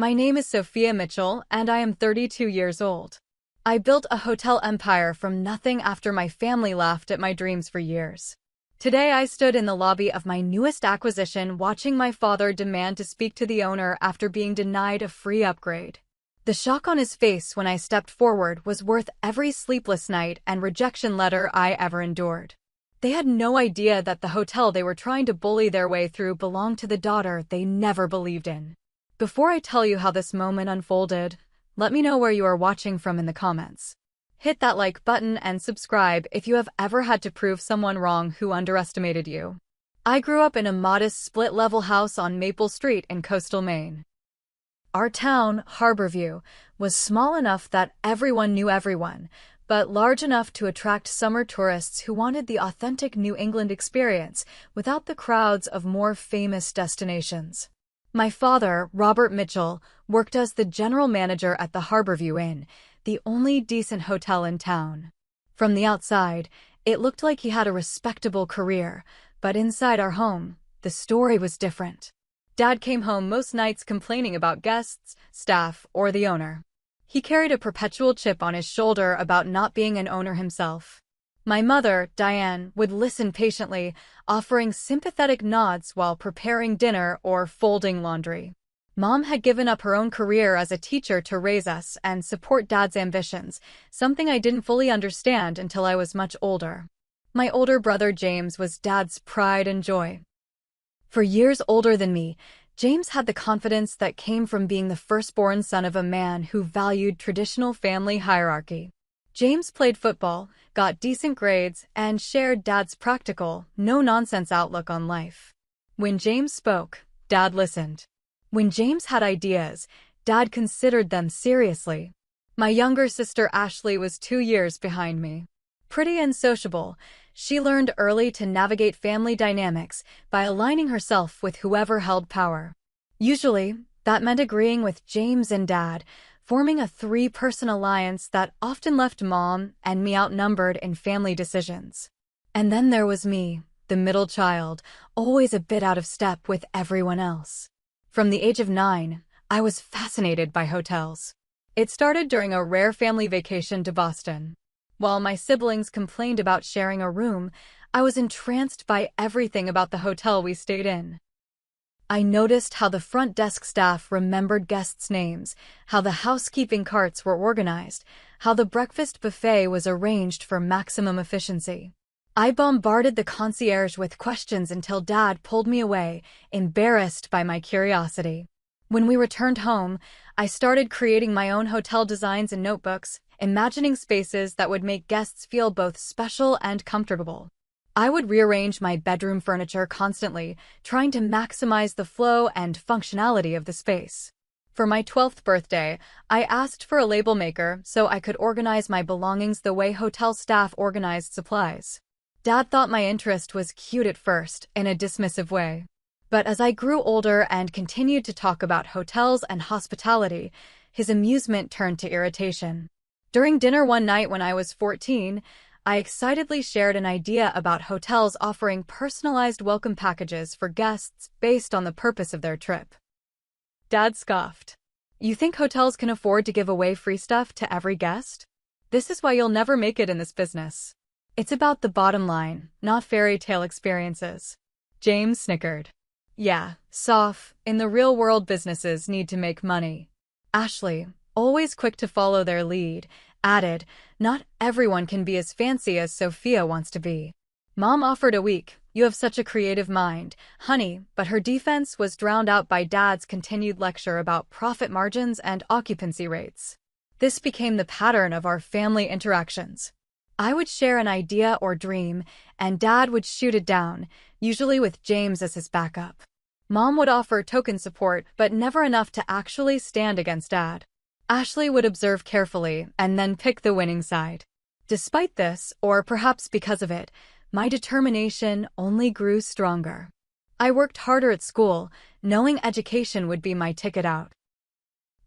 My name is Sophia Mitchell, and I am 32 years old. I built a hotel empire from nothing after my family laughed at my dreams for years. Today I stood in the lobby of my newest acquisition watching my father demand to speak to the owner after being denied a free upgrade. The shock on his face when I stepped forward was worth every sleepless night and rejection letter I ever endured. They had no idea that the hotel they were trying to bully their way through belonged to the daughter they never believed in. Before I tell you how this moment unfolded, let me know where you are watching from in the comments. Hit that like button and subscribe if you have ever had to prove someone wrong who underestimated you. I grew up in a modest split-level house on Maple Street in coastal Maine. Our town, Harborview, was small enough that everyone knew everyone, but large enough to attract summer tourists who wanted the authentic New England experience without the crowds of more famous destinations. My father, Robert Mitchell, worked as the general manager at the Harborview Inn, the only decent hotel in town. From the outside, it looked like he had a respectable career, but inside our home, the story was different. Dad came home most nights complaining about guests, staff, or the owner. He carried a perpetual chip on his shoulder about not being an owner himself. My mother, Diane, would listen patiently, offering sympathetic nods while preparing dinner or folding laundry. Mom had given up her own career as a teacher to raise us and support Dad's ambitions, something I didn't fully understand until I was much older. My older brother James was Dad's pride and joy. For years older than me, James had the confidence that came from being the firstborn son of a man who valued traditional family hierarchy. James played football, got decent grades, and shared Dad's practical, no-nonsense outlook on life. When James spoke, Dad listened. When James had ideas, Dad considered them seriously. My younger sister Ashley was 2 years behind me. Pretty and sociable, she learned early to navigate family dynamics by aligning herself with whoever held power. Usually, that meant agreeing with James and Dad, forming a 3-person alliance that often left Mom and me outnumbered in family decisions. And then there was me, the middle child, always a bit out of step with everyone else. From the age of 9, I was fascinated by hotels. It started during a rare family vacation to Boston. While my siblings complained about sharing a room, I was entranced by everything about the hotel we stayed in. I noticed how the front desk staff remembered guests' names, how the housekeeping carts were organized, how the breakfast buffet was arranged for maximum efficiency. I bombarded the concierge with questions until Dad pulled me away, embarrassed by my curiosity. When we returned home, I started creating my own hotel designs and notebooks, imagining spaces that would make guests feel both special and comfortable. I would rearrange my bedroom furniture constantly, trying to maximize the flow and functionality of the space. For my 12th birthday, I asked for a label maker so I could organize my belongings the way hotel staff organized supplies. Dad thought my interest was cute at first, in a dismissive way. But as I grew older and continued to talk about hotels and hospitality, his amusement turned to irritation. During dinner one night when I was 14, I excitedly shared an idea about hotels offering personalized welcome packages for guests based on the purpose of their trip. Dad scoffed. "You think hotels can afford to give away free stuff to every guest? This is why you'll never make it in this business. It's about the bottom line, not fairy tale experiences." James snickered. "Yeah, Soph, in the real world businesses need to make money." Ashley, always quick to follow their lead, added, "Not everyone can be as fancy as Sophia wants to be." Mom offered a week. "You have such a creative mind, honey," but her defense was drowned out by Dad's continued lecture about profit margins and occupancy rates. This became the pattern of our family interactions. I would share an idea or dream, and Dad would shoot it down, usually with James as his backup. Mom would offer token support, but never enough to actually stand against Dad. Ashley would observe carefully and then pick the winning side. Despite this, or perhaps because of it, my determination only grew stronger. I worked harder at school, knowing education would be my ticket out.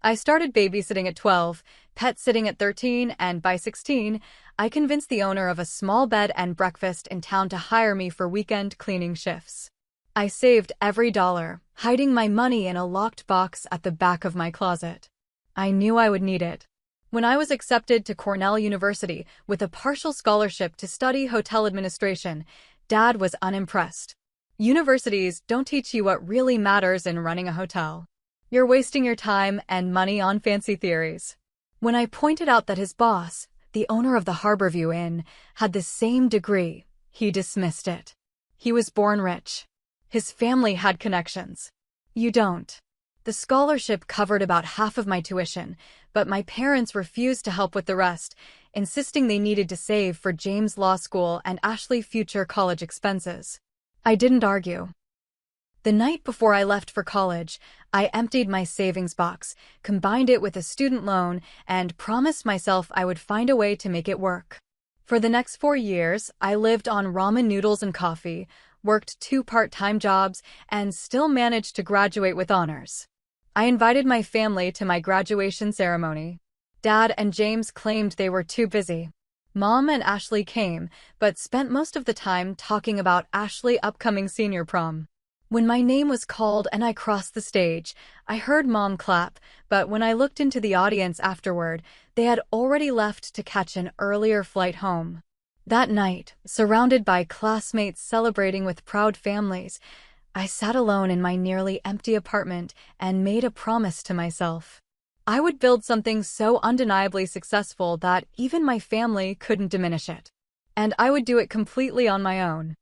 I started babysitting at 12, pet sitting at 13, and by 16, I convinced the owner of a small bed and breakfast in town to hire me for weekend cleaning shifts. I saved every dollar, hiding my money in a locked box at the back of my closet. I knew I would need it. When I was accepted to Cornell University with a partial scholarship to study hotel administration, Dad was unimpressed. Universities don't teach you what really matters in running a hotel. You're wasting your time and money on fancy theories. When I pointed out that his boss, the owner of the Harborview Inn, had the same degree, he dismissed it. He was born rich. His family had connections. You don't. The scholarship covered about half of my tuition, but my parents refused to help with the rest, insisting they needed to save for James Law School and Ashley's future college expenses. I didn't argue. The night before I left for college, I emptied my savings box, combined it with a student loan, and promised myself I would find a way to make it work. For the next 4 years, I lived on ramen noodles and coffee, worked 2 part-time jobs, and still managed to graduate with honors. I invited my family to my graduation ceremony. Dad and James claimed they were too busy. Mom and Ashley came, but spent most of the time talking about Ashley's upcoming senior prom. When my name was called and I crossed the stage, I heard Mom clap, but when I looked into the audience afterward, they had already left to catch an earlier flight home. That night, surrounded by classmates celebrating with proud families, I sat alone in my nearly empty apartment and made a promise to myself. I would build something so undeniably successful that even my family couldn't diminish it. And I would do it completely on my own.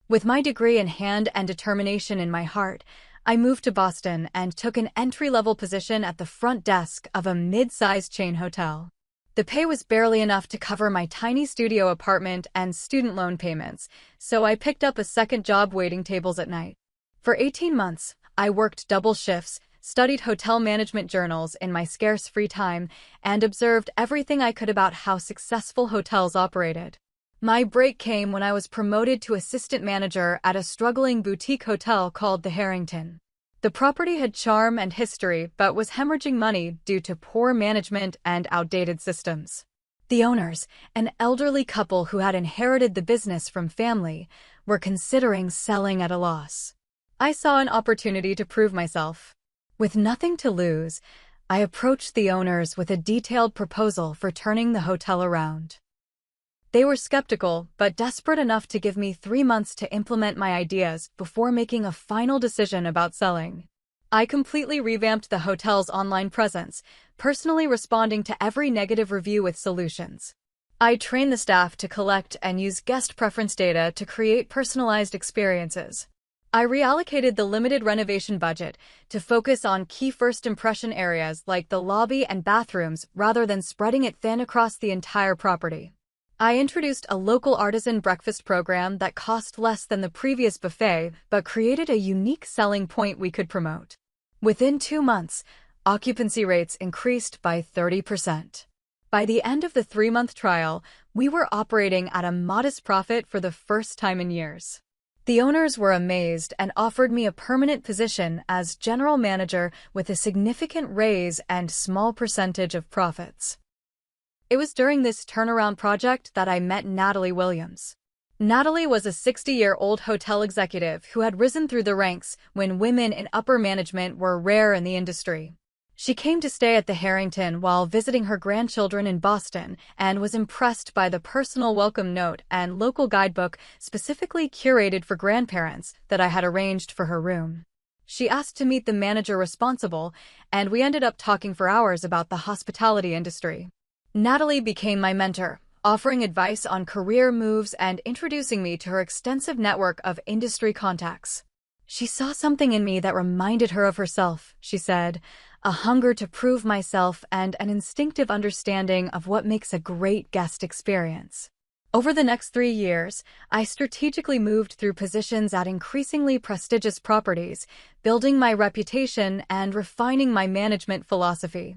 With my degree in hand and determination in my heart, I moved to Boston and took an entry-level position at the front desk of a mid-sized chain hotel. The pay was barely enough to cover my tiny studio apartment and student loan payments, so I picked up a second job waiting tables at night. For 18 months, I worked double shifts, studied hotel management journals in my scarce free time, and observed everything I could about how successful hotels operated. My break came when I was promoted to assistant manager at a struggling boutique hotel called the Harrington. The property had charm and history, but was hemorrhaging money due to poor management and outdated systems. The owners, an elderly couple who had inherited the business from family, were considering selling at a loss. I saw an opportunity to prove myself. With nothing to lose, I approached the owners with a detailed proposal for turning the hotel around. They were skeptical, but desperate enough to give me 3 months to implement my ideas before making a final decision about selling. I completely revamped the hotel's online presence, personally responding to every negative review with solutions. I trained the staff to collect and use guest preference data to create personalized experiences. I reallocated the limited renovation budget to focus on key first impression areas like the lobby and bathrooms rather than spreading it thin across the entire property. I introduced a local artisan breakfast program that cost less than the previous buffet but created a unique selling point we could promote. Within 2 months, occupancy rates increased by 30%. By the end of the 3-month trial, we were operating at a modest profit for the first time in years. The owners were amazed and offered me a permanent position as general manager with a significant raise and small percentage of profits. It was during this turnaround project that I met Natalie Williams. Natalie was a 60-year-old hotel executive who had risen through the ranks when women in upper management were rare in the industry. She came to stay at the Harrington while visiting her grandchildren in Boston and was impressed by the personal welcome note and local guidebook specifically curated for grandparents that I had arranged for her room. She asked to meet the manager responsible, and we ended up talking for hours about the hospitality industry. Natalie became my mentor, offering advice on career moves and introducing me to her extensive network of industry contacts. She saw something in me that reminded her of herself, she said, a hunger to prove myself and an instinctive understanding of what makes a great guest experience. Over the next 3 years, I strategically moved through positions at increasingly prestigious properties, building my reputation and refining my management philosophy.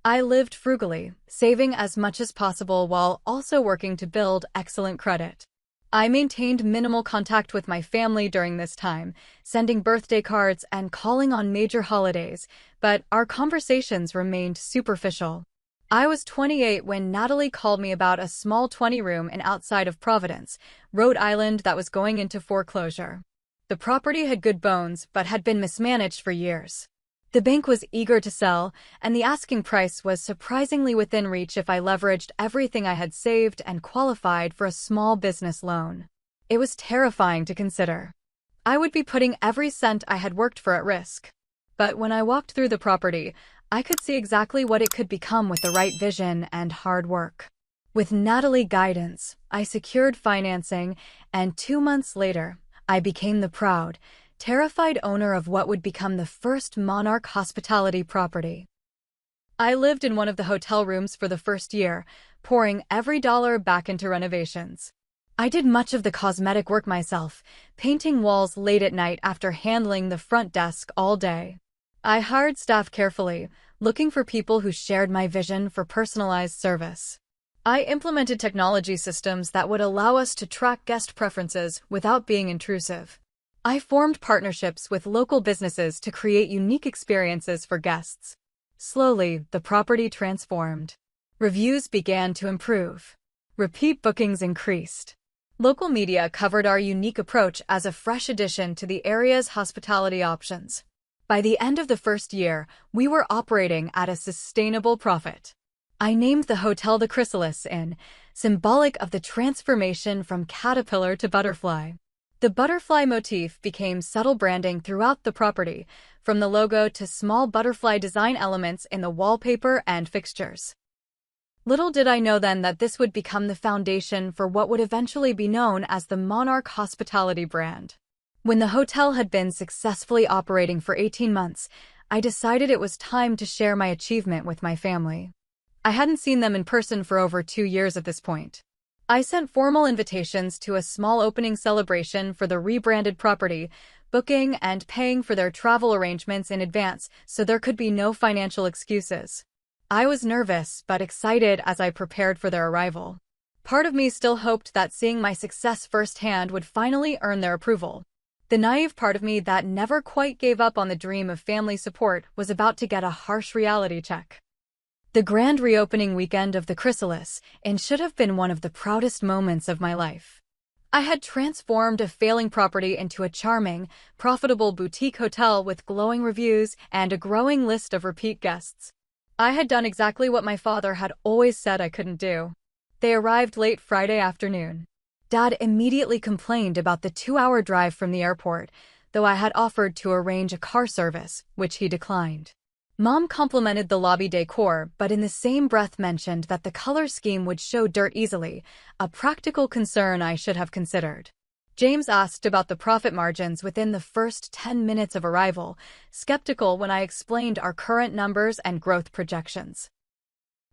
I lived frugally, saving as much as possible while also working to build excellent credit. I maintained minimal contact with my family during this time, sending birthday cards and calling on major holidays, but our conversations remained superficial. I was 28 when Natalie called me about a small 20-room inn outside of Providence, Rhode Island that was going into foreclosure. The property had good bones, but had been mismanaged for years. The bank was eager to sell, and the asking price was surprisingly within reach if I leveraged everything I had saved and qualified for a small business loan. It was terrifying to consider. I would be putting every cent I had worked for at risk. But when I walked through the property, I could see exactly what it could become with the right vision and hard work. With Natalie guidance, I secured financing, and 2 months later, I became the proud, terrified owner of what would become the first Monarch hospitality property. I lived in one of the hotel rooms for the first year, pouring every dollar back into renovations. I did much of the cosmetic work myself, painting walls late at night after handling the front desk all day. I hired staff carefully, looking for people who shared my vision for personalized service. I implemented technology systems that would allow us to track guest preferences without being intrusive. I formed partnerships with local businesses to create unique experiences for guests. Slowly, the property transformed. Reviews began to improve. Repeat bookings increased. Local media covered our unique approach as a fresh addition to the area's hospitality options. By the end of the first year, we were operating at a sustainable profit. I named the hotel the Chrysalis Inn, symbolic of the transformation from caterpillar to butterfly. The butterfly motif became subtle branding throughout the property, from the logo to small butterfly design elements in the wallpaper and fixtures. Little did I know then that this would become the foundation for what would eventually be known as the Monarch Hospitality brand. When the hotel had been successfully operating for 18 months, I decided it was time to share my achievement with my family. I hadn't seen them in person for over 2 years at this point. I sent formal invitations to a small opening celebration for the rebranded property, booking and paying for their travel arrangements in advance so there could be no financial excuses. I was nervous but excited as I prepared for their arrival. Part of me still hoped that seeing my success firsthand would finally earn their approval. The naive part of me that never quite gave up on the dream of family support was about to get a harsh reality check. The grand reopening weekend of the Chrysalis Inn should have been one of the proudest moments of my life. I had transformed a failing property into a charming, profitable boutique hotel with glowing reviews and a growing list of repeat guests. I had done exactly what my father had always said I couldn't do. They arrived late Friday afternoon. Dad immediately complained about the 2-hour drive from the airport, though I had offered to arrange a car service, which he declined. Mom complimented the lobby decor, but in the same breath mentioned that the color scheme would show dirt easily, a practical concern I should have considered. James asked about the profit margins within the first 10 minutes of arrival, skeptical when I explained our current numbers and growth projections.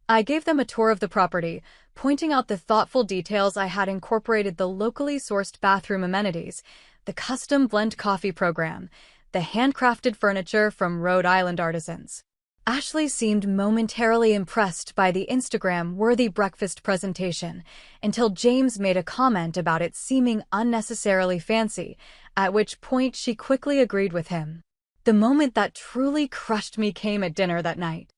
I gave them a tour of the property, pointing out the thoughtful details I had incorporated the locally sourced bathroom amenities, the custom blend coffee program, the handcrafted furniture from Rhode Island artisans. Ashley seemed momentarily impressed by the Instagram-worthy breakfast presentation until James made a comment about it seeming unnecessarily fancy, at which point she quickly agreed with him. The moment that truly crushed me came at dinner that night.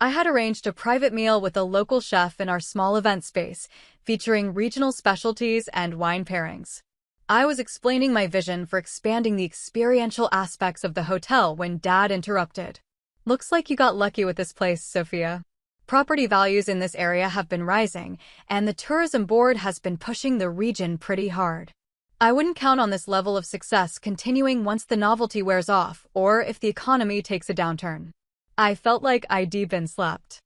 I had arranged a private meal with a local chef in our small event space, featuring regional specialties and wine pairings. I was explaining my vision for expanding the experiential aspects of the hotel when Dad interrupted. "Looks like you got lucky with this place, Sophia. Property values in this area have been rising, and the tourism board has been pushing the region pretty hard. I wouldn't count on this level of success continuing once the novelty wears off or if the economy takes a downturn." I felt like I'd been slapped.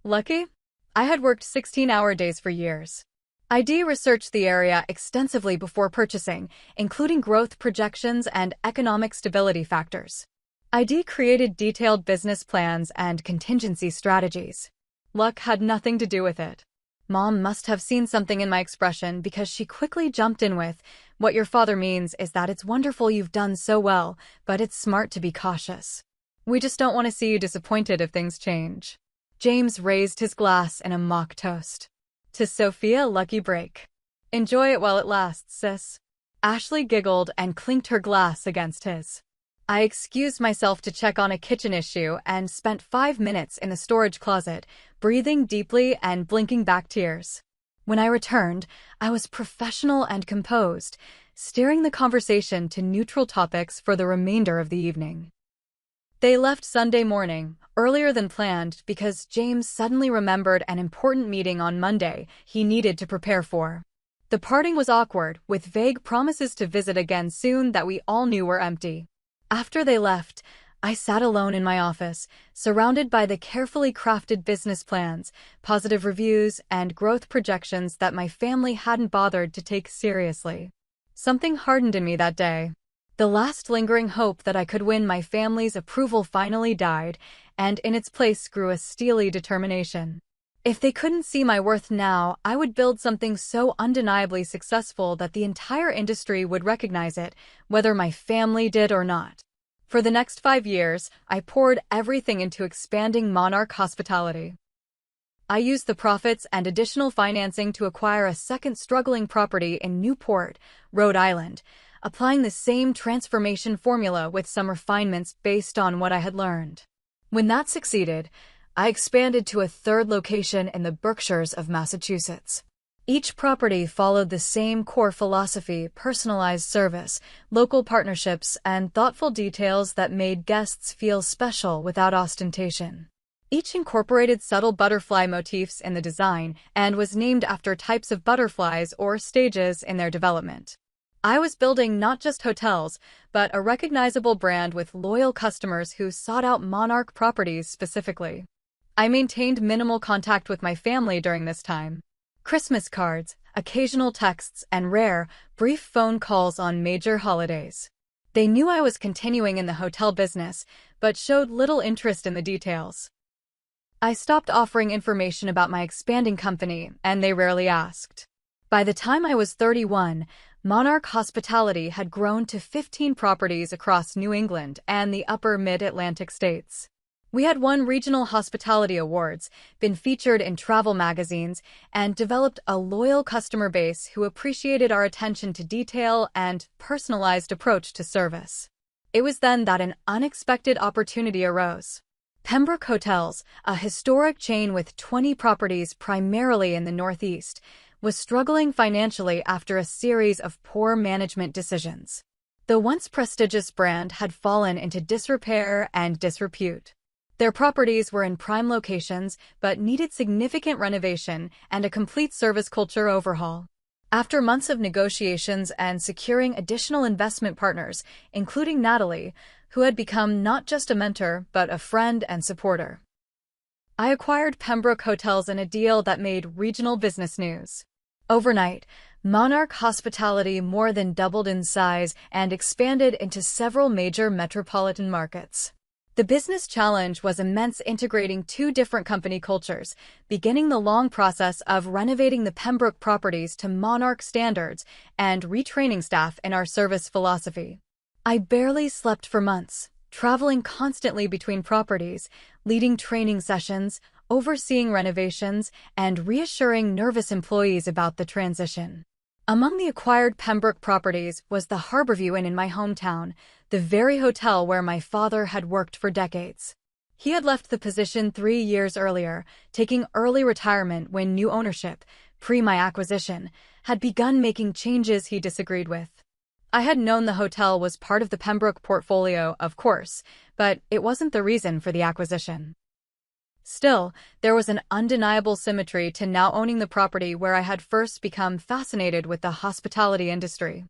Lucky? I had worked 16-hour days for years. ID researched the area extensively before purchasing, including growth projections and economic stability factors. ID created detailed business plans and contingency strategies. Luck had nothing to do with it. Mom must have seen something in my expression because she quickly jumped in with, "What your father means is that it's wonderful you've done so well, but it's smart to be cautious. We just don't want to see you disappointed if things change." James raised his glass in a mock toast. "To Sophia, lucky break. Enjoy it while it lasts, sis." Ashley giggled and clinked her glass against his. I excused myself to check on a kitchen issue and spent 5 minutes in the storage closet, breathing deeply and blinking back tears. When I returned, I was professional and composed, steering the conversation to neutral topics for the remainder of the evening. They left Sunday morning, earlier than planned, because James suddenly remembered an important meeting on Monday he needed to prepare for. The parting was awkward, with vague promises to visit again soon that we all knew were empty. After they left, I sat alone in my office, surrounded by the carefully crafted business plans, positive reviews, and growth projections that my family hadn't bothered to take seriously. Something hardened in me that day. The last lingering hope that I could win my family's approval finally died, and in its place grew a steely determination. If they couldn't see my worth now, I would build something so undeniably successful that the entire industry would recognize it, whether my family did or not. For the next 5 years, I poured everything into expanding Monarch Hospitality. I used the profits and additional financing to acquire a second struggling property in Newport, Rhode Island, applying the same transformation formula with some refinements based on what I had learned. When that succeeded, I expanded to a third location in the Berkshires of Massachusetts. Each property followed the same core philosophy: personalized service, local partnerships, and thoughtful details that made guests feel special without ostentation. Each incorporated subtle butterfly motifs in the design and was named after types of butterflies or stages in their development. I was building not just hotels, but a recognizable brand with loyal customers who sought out Monarch properties specifically. I maintained minimal contact with my family during this time. Christmas cards, occasional texts, and rare, brief phone calls on major holidays. They knew I was continuing in the hotel business, but showed little interest in the details. I stopped offering information about my expanding company, and they rarely asked. By the time I was 31, Monarch Hospitality had grown to 15 properties across New England and the upper mid-Atlantic states. We had won regional hospitality awards, been featured in travel magazines, and developed a loyal customer base who appreciated our attention to detail and personalized approach to service. It was then that an unexpected opportunity arose. Pembroke Hotels, a historic chain with 20 properties primarily in the Northeast, was struggling financially after a series of poor management decisions. The once prestigious brand had fallen into disrepair and disrepute. Their properties were in prime locations but needed significant renovation and a complete service culture overhaul. After months of negotiations and securing additional investment partners, including Natalie, who had become not just a mentor but a friend and supporter, I acquired Pembroke Hotels in a deal that made regional business news. Overnight, Monarch Hospitality more than doubled in size and expanded into several major metropolitan markets. The business challenge was immense, integrating two different company cultures, beginning the long process of renovating the Pembroke properties to Monarch standards and retraining staff in our service philosophy. I barely slept for months, traveling constantly between properties, leading training sessions, overseeing renovations, and reassuring nervous employees about the transition. Among the acquired Pembroke properties was the Harborview Inn in my hometown, the very hotel where my father had worked for decades. He had left the position 3 years earlier, taking early retirement when new ownership, pre my acquisition, had begun making changes he disagreed with. I had known the hotel was part of the Pembroke portfolio, of course, but it wasn't the reason for the acquisition. Still, there was an undeniable symmetry to now owning the property where I had first become fascinated with the hospitality industry.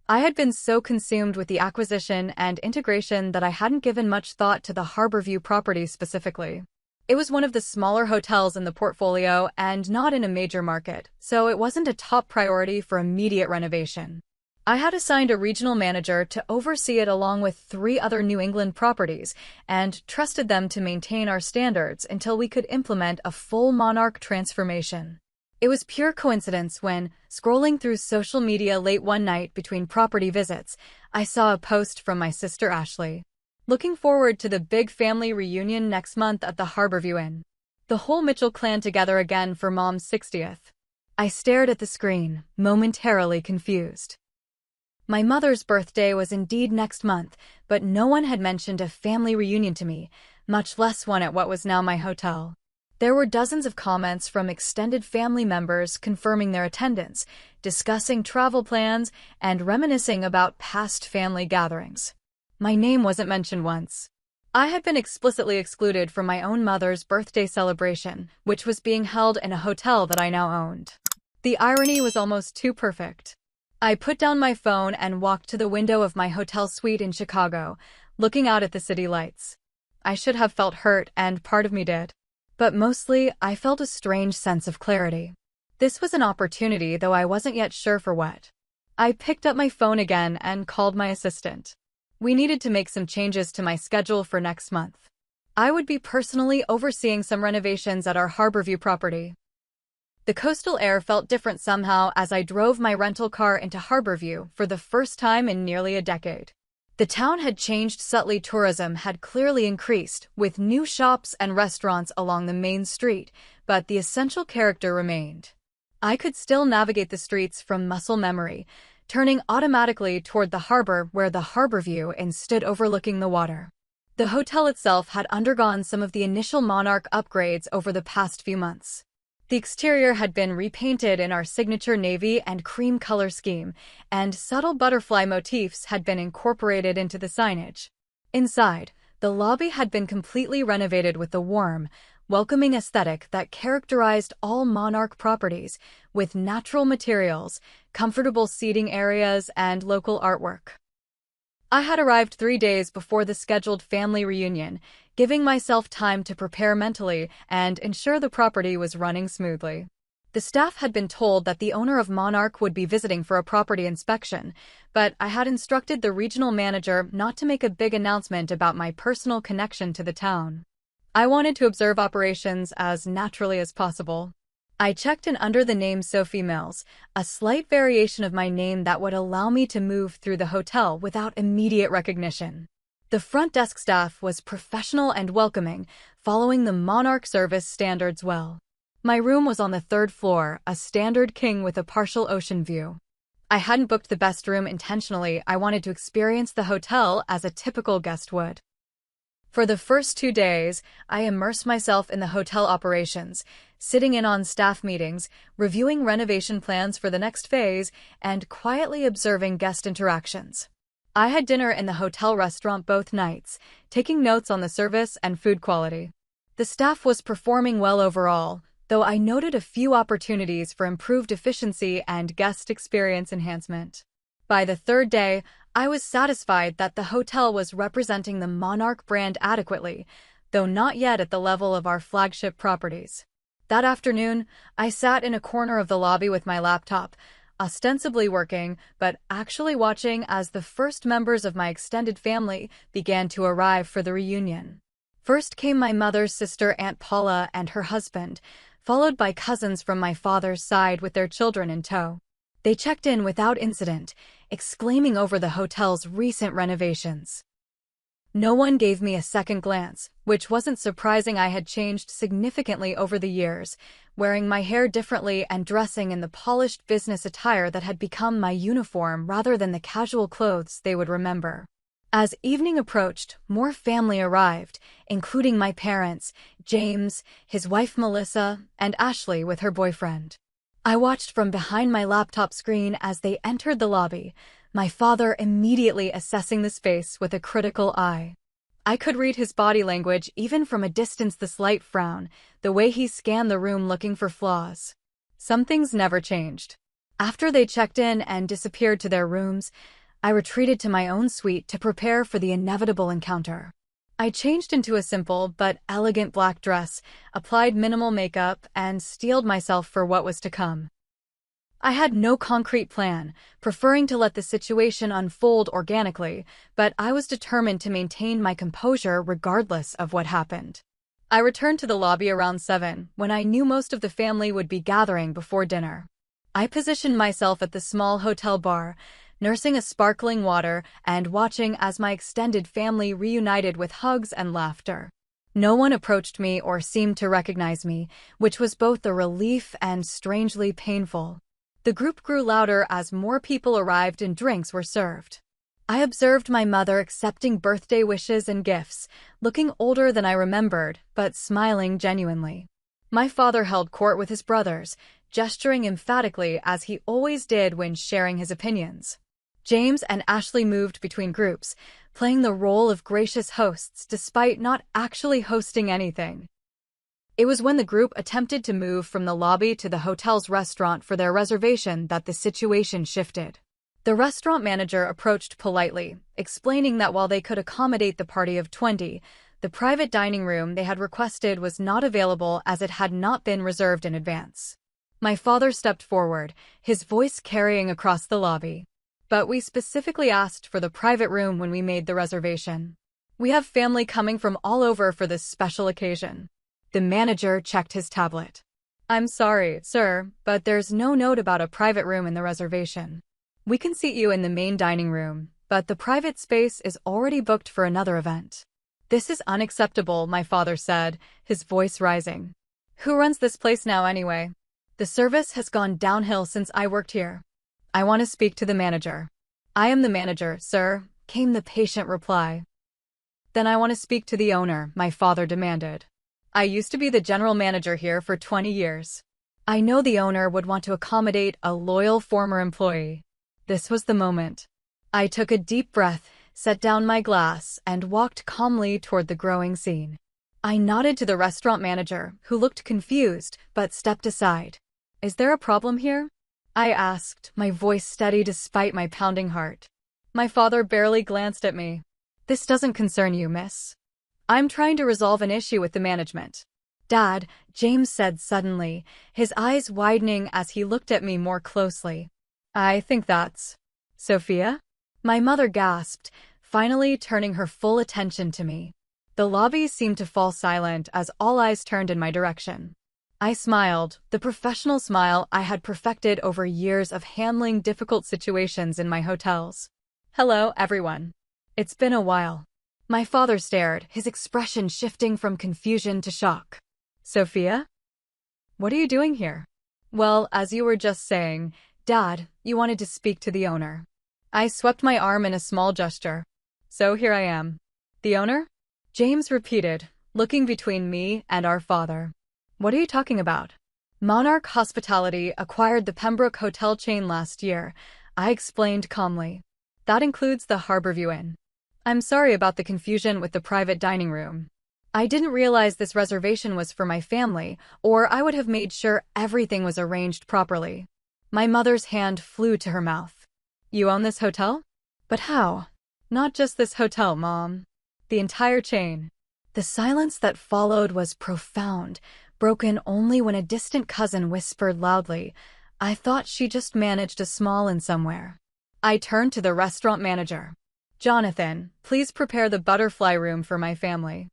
I had been so consumed with the acquisition and integration that I hadn't given much thought to the Harborview property specifically. It was one of the smaller hotels in the portfolio and not in a major market, so it wasn't a top priority for immediate renovation. I had assigned a regional manager to oversee it along with 3 other New England properties and trusted them to maintain our standards until we could implement a full Monarch transformation. It was pure coincidence when, scrolling through social media late one night between property visits, I saw a post from my sister Ashley. Looking forward to the big family reunion next month at the Harborview Inn. The whole Mitchell clan together again for Mom's 60th. I stared at the screen, momentarily confused. My mother's birthday was indeed next month, but no one had mentioned a family reunion to me, much less one at what was now my hotel. There were dozens of comments from extended family members confirming their attendance, discussing travel plans, and reminiscing about past family gatherings. My name wasn't mentioned once. I had been explicitly excluded from my own mother's birthday celebration, which was being held in a hotel that I now owned. The irony was almost too perfect. I put down my phone and walked to the window of my hotel suite in Chicago, looking out at the city lights. I should have felt hurt, and part of me did. But mostly, I felt a strange sense of clarity. This was an opportunity, though I wasn't yet sure for what. I picked up my phone again and called my assistant. We needed to make some changes to my schedule for next month. I would be personally overseeing some renovations at our Harborview property. The coastal air felt different somehow as I drove my rental car into Harborview for the first time in nearly a decade. The town had changed subtly. Tourism had clearly increased, with new shops and restaurants along the main street, but the essential character remained. I could still navigate the streets from muscle memory, turning automatically toward the harbor where the Harborview Inn stood overlooking the water. The hotel itself had undergone some of the initial Monarch upgrades over the past few months. The exterior had been repainted in our signature navy and cream color scheme, and subtle butterfly motifs had been incorporated into the signage. Inside, the lobby had been completely renovated with the warm, welcoming aesthetic that characterized all Monarch properties, with natural materials, comfortable seating areas, and local artwork. I had arrived 3 days before the scheduled family reunion, giving myself time to prepare mentally and ensure the property was running smoothly. The staff had been told that the owner of Monarch would be visiting for a property inspection, but I had instructed the regional manager not to make a big announcement about my personal connection to the town. I wanted to observe operations as naturally as possible. I checked in under the name Sophie Mills, a slight variation of my name that would allow me to move through the hotel without immediate recognition. The front desk staff was professional and welcoming, following the Monarch service standards well. My room was on the 3rd floor, a standard king with a partial ocean view. I hadn't booked the best room intentionally. I wanted to experience the hotel as a typical guest would. For the first 2 days, I immersed myself in the hotel operations, sitting in on staff meetings, reviewing renovation plans for the next phase, and quietly observing guest interactions. I had dinner in the hotel restaurant both nights, taking notes on the service and food quality. The staff was performing well overall, though I noted a few opportunities for improved efficiency and guest experience enhancement. By the 3rd day, I was satisfied that the hotel was representing the Monarch brand adequately, though not yet at the level of our flagship properties. That afternoon, I sat in a corner of the lobby with my laptop, ostensibly working, but actually watching as the first members of my extended family began to arrive for the reunion. First came my mother's sister, Aunt Paula, and her husband, followed by cousins from my father's side with their children in tow. They checked in without incident, exclaiming over the hotel's recent renovations. No one gave me a second glance, which wasn't surprising. I had changed significantly over the years, wearing my hair differently and dressing in the polished business attire that had become my uniform rather than the casual clothes they would remember. As evening approached, more family arrived, including my parents, James, his wife Melissa, and Ashley with her boyfriend. I watched from behind my laptop screen as they entered the lobby, my father immediately assessing the space with a critical eye. I could read his body language even from a distance, the slight frown, the way he scanned the room looking for flaws. Some things never changed. After they checked in and disappeared to their rooms, I retreated to my own suite to prepare for the inevitable encounter. I changed into a simple but elegant black dress, applied minimal makeup, and steeled myself for what was to come. I had no concrete plan, preferring to let the situation unfold organically, but I was determined to maintain my composure regardless of what happened. I returned to the lobby around 7, when I knew most of the family would be gathering before dinner. I positioned myself at the small hotel bar, nursing a sparkling water and watching as my extended family reunited with hugs and laughter. No one approached me or seemed to recognize me, which was both a relief and strangely painful. The group grew louder as more people arrived and drinks were served. I observed my mother accepting birthday wishes and gifts, looking older than I remembered, but smiling genuinely. My father held court with his brothers, gesturing emphatically as he always did when sharing his opinions. James and Ashley moved between groups, playing the role of gracious hosts despite not actually hosting anything. It was when the group attempted to move from the lobby to the hotel's restaurant for their reservation that the situation shifted. The restaurant manager approached politely, explaining that while they could accommodate the party of 20, the private dining room they had requested was not available as it had not been reserved in advance. My father stepped forward, his voice carrying across the lobby. But we specifically asked for the private room when we made the reservation. We have family coming from all over for this special occasion. The manager checked his tablet. I'm sorry, sir, but there's no note about a private room in the reservation. We can seat you in the main dining room, but the private space is already booked for another event. This is unacceptable, my father said, his voice rising. Who runs this place now anyway? The service has gone downhill since I worked here. I want to speak to the manager. I am the manager, sir, came the patient reply. Then I want to speak to the owner, my father demanded. I used to be the general manager here for 20 years. I know the owner would want to accommodate a loyal former employee. This was the moment. I took a deep breath, set down my glass, and walked calmly toward the growing scene. I nodded to the restaurant manager, who looked confused, but stepped aside. Is there a problem here? I asked, my voice steady despite my pounding heart. My father barely glanced at me. This doesn't concern you, miss. I'm trying to resolve an issue with the management. Dad, James said suddenly, his eyes widening as he looked at me more closely. I think that's... Sophia? My mother gasped, finally turning her full attention to me. The lobby seemed to fall silent as all eyes turned in my direction. I smiled, the professional smile I had perfected over years of handling difficult situations in my hotels. Hello, everyone. It's been a while. My father stared, his expression shifting from confusion to shock. Sophia? What are you doing here? Well, as you were just saying, Dad, you wanted to speak to the owner. I swept my arm in a small gesture. So here I am. The owner? James repeated, looking between me and our father. What are you talking about? Monarch Hospitality acquired the Pembroke Hotel chain last year, I explained calmly. That includes the Harborview Inn. I'm sorry about the confusion with the private dining room. I didn't realize this reservation was for my family, or I would have made sure everything was arranged properly. My mother's hand flew to her mouth. You own this hotel? But how? Not just this hotel, Mom. The entire chain. The silence that followed was profound, broken only when a distant cousin whispered loudly, I thought she just managed a small inn somewhere. I turned to the restaurant manager. Jonathan, please prepare the butterfly room for my family.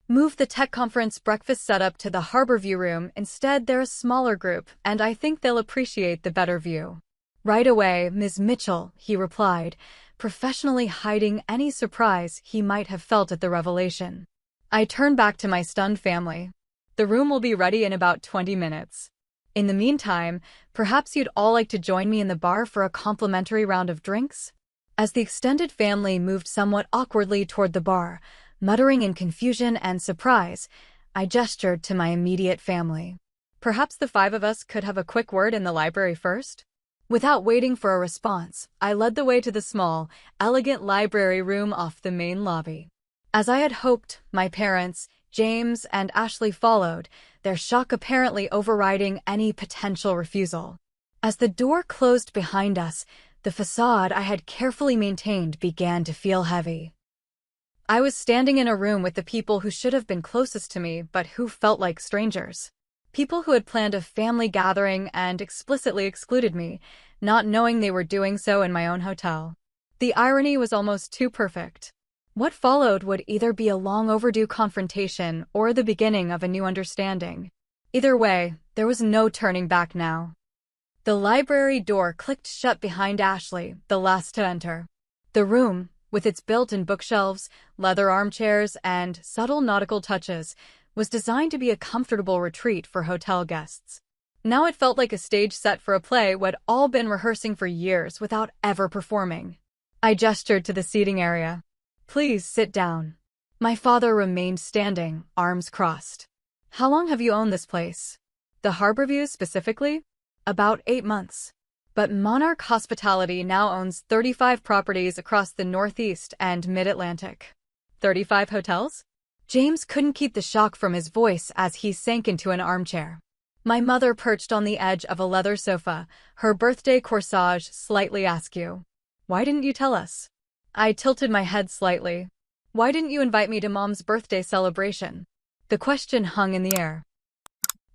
Move the tech conference breakfast setup to the Harborview room. Instead, they're a smaller group, and I think they'll appreciate the better view. Right away, Ms. Mitchell, he replied, professionally hiding any surprise he might have felt at the revelation. I turned back to my stunned family. The room will be ready in about 20 minutes. In the meantime, perhaps you'd all like to join me in the bar for a complimentary round of drinks? As the extended family moved somewhat awkwardly toward the bar, muttering in confusion and surprise, I gestured to my immediate family. Perhaps the 5 of us could have a quick word in the library first? Without waiting for a response, I led the way to the small, elegant library room off the main lobby. As I had hoped, my parents, James and Ashley followed, their shock apparently overriding any potential refusal. As the door closed behind us, the facade I had carefully maintained began to feel heavy. I was standing in a room with the people who should have been closest to me but who felt like strangers. People who had planned a family gathering and explicitly excluded me, not knowing they were doing so in my own hotel. The irony was almost too perfect. What followed would either be a long overdue confrontation or the beginning of a new understanding. Either way, there was no turning back now. The library door clicked shut behind Ashley, the last to enter. The room, with its built-in bookshelves, leather armchairs, and subtle nautical touches, was designed to be a comfortable retreat for hotel guests. Now it felt like a stage set for a play we'd all been rehearsing for years without ever performing. I gestured to the seating area. Please sit down. My father remained standing, arms crossed. How long have you owned this place? The Harborview specifically? About 8 months. But Monarch Hospitality now owns 35 properties across the Northeast and Mid-Atlantic. 35 hotels? James couldn't keep the shock from his voice as he sank into an armchair. My mother perched on the edge of a leather sofa, her birthday corsage slightly askew. Why didn't you tell us? I tilted my head slightly. Why didn't you invite me to Mom's birthday celebration? The question hung in the air.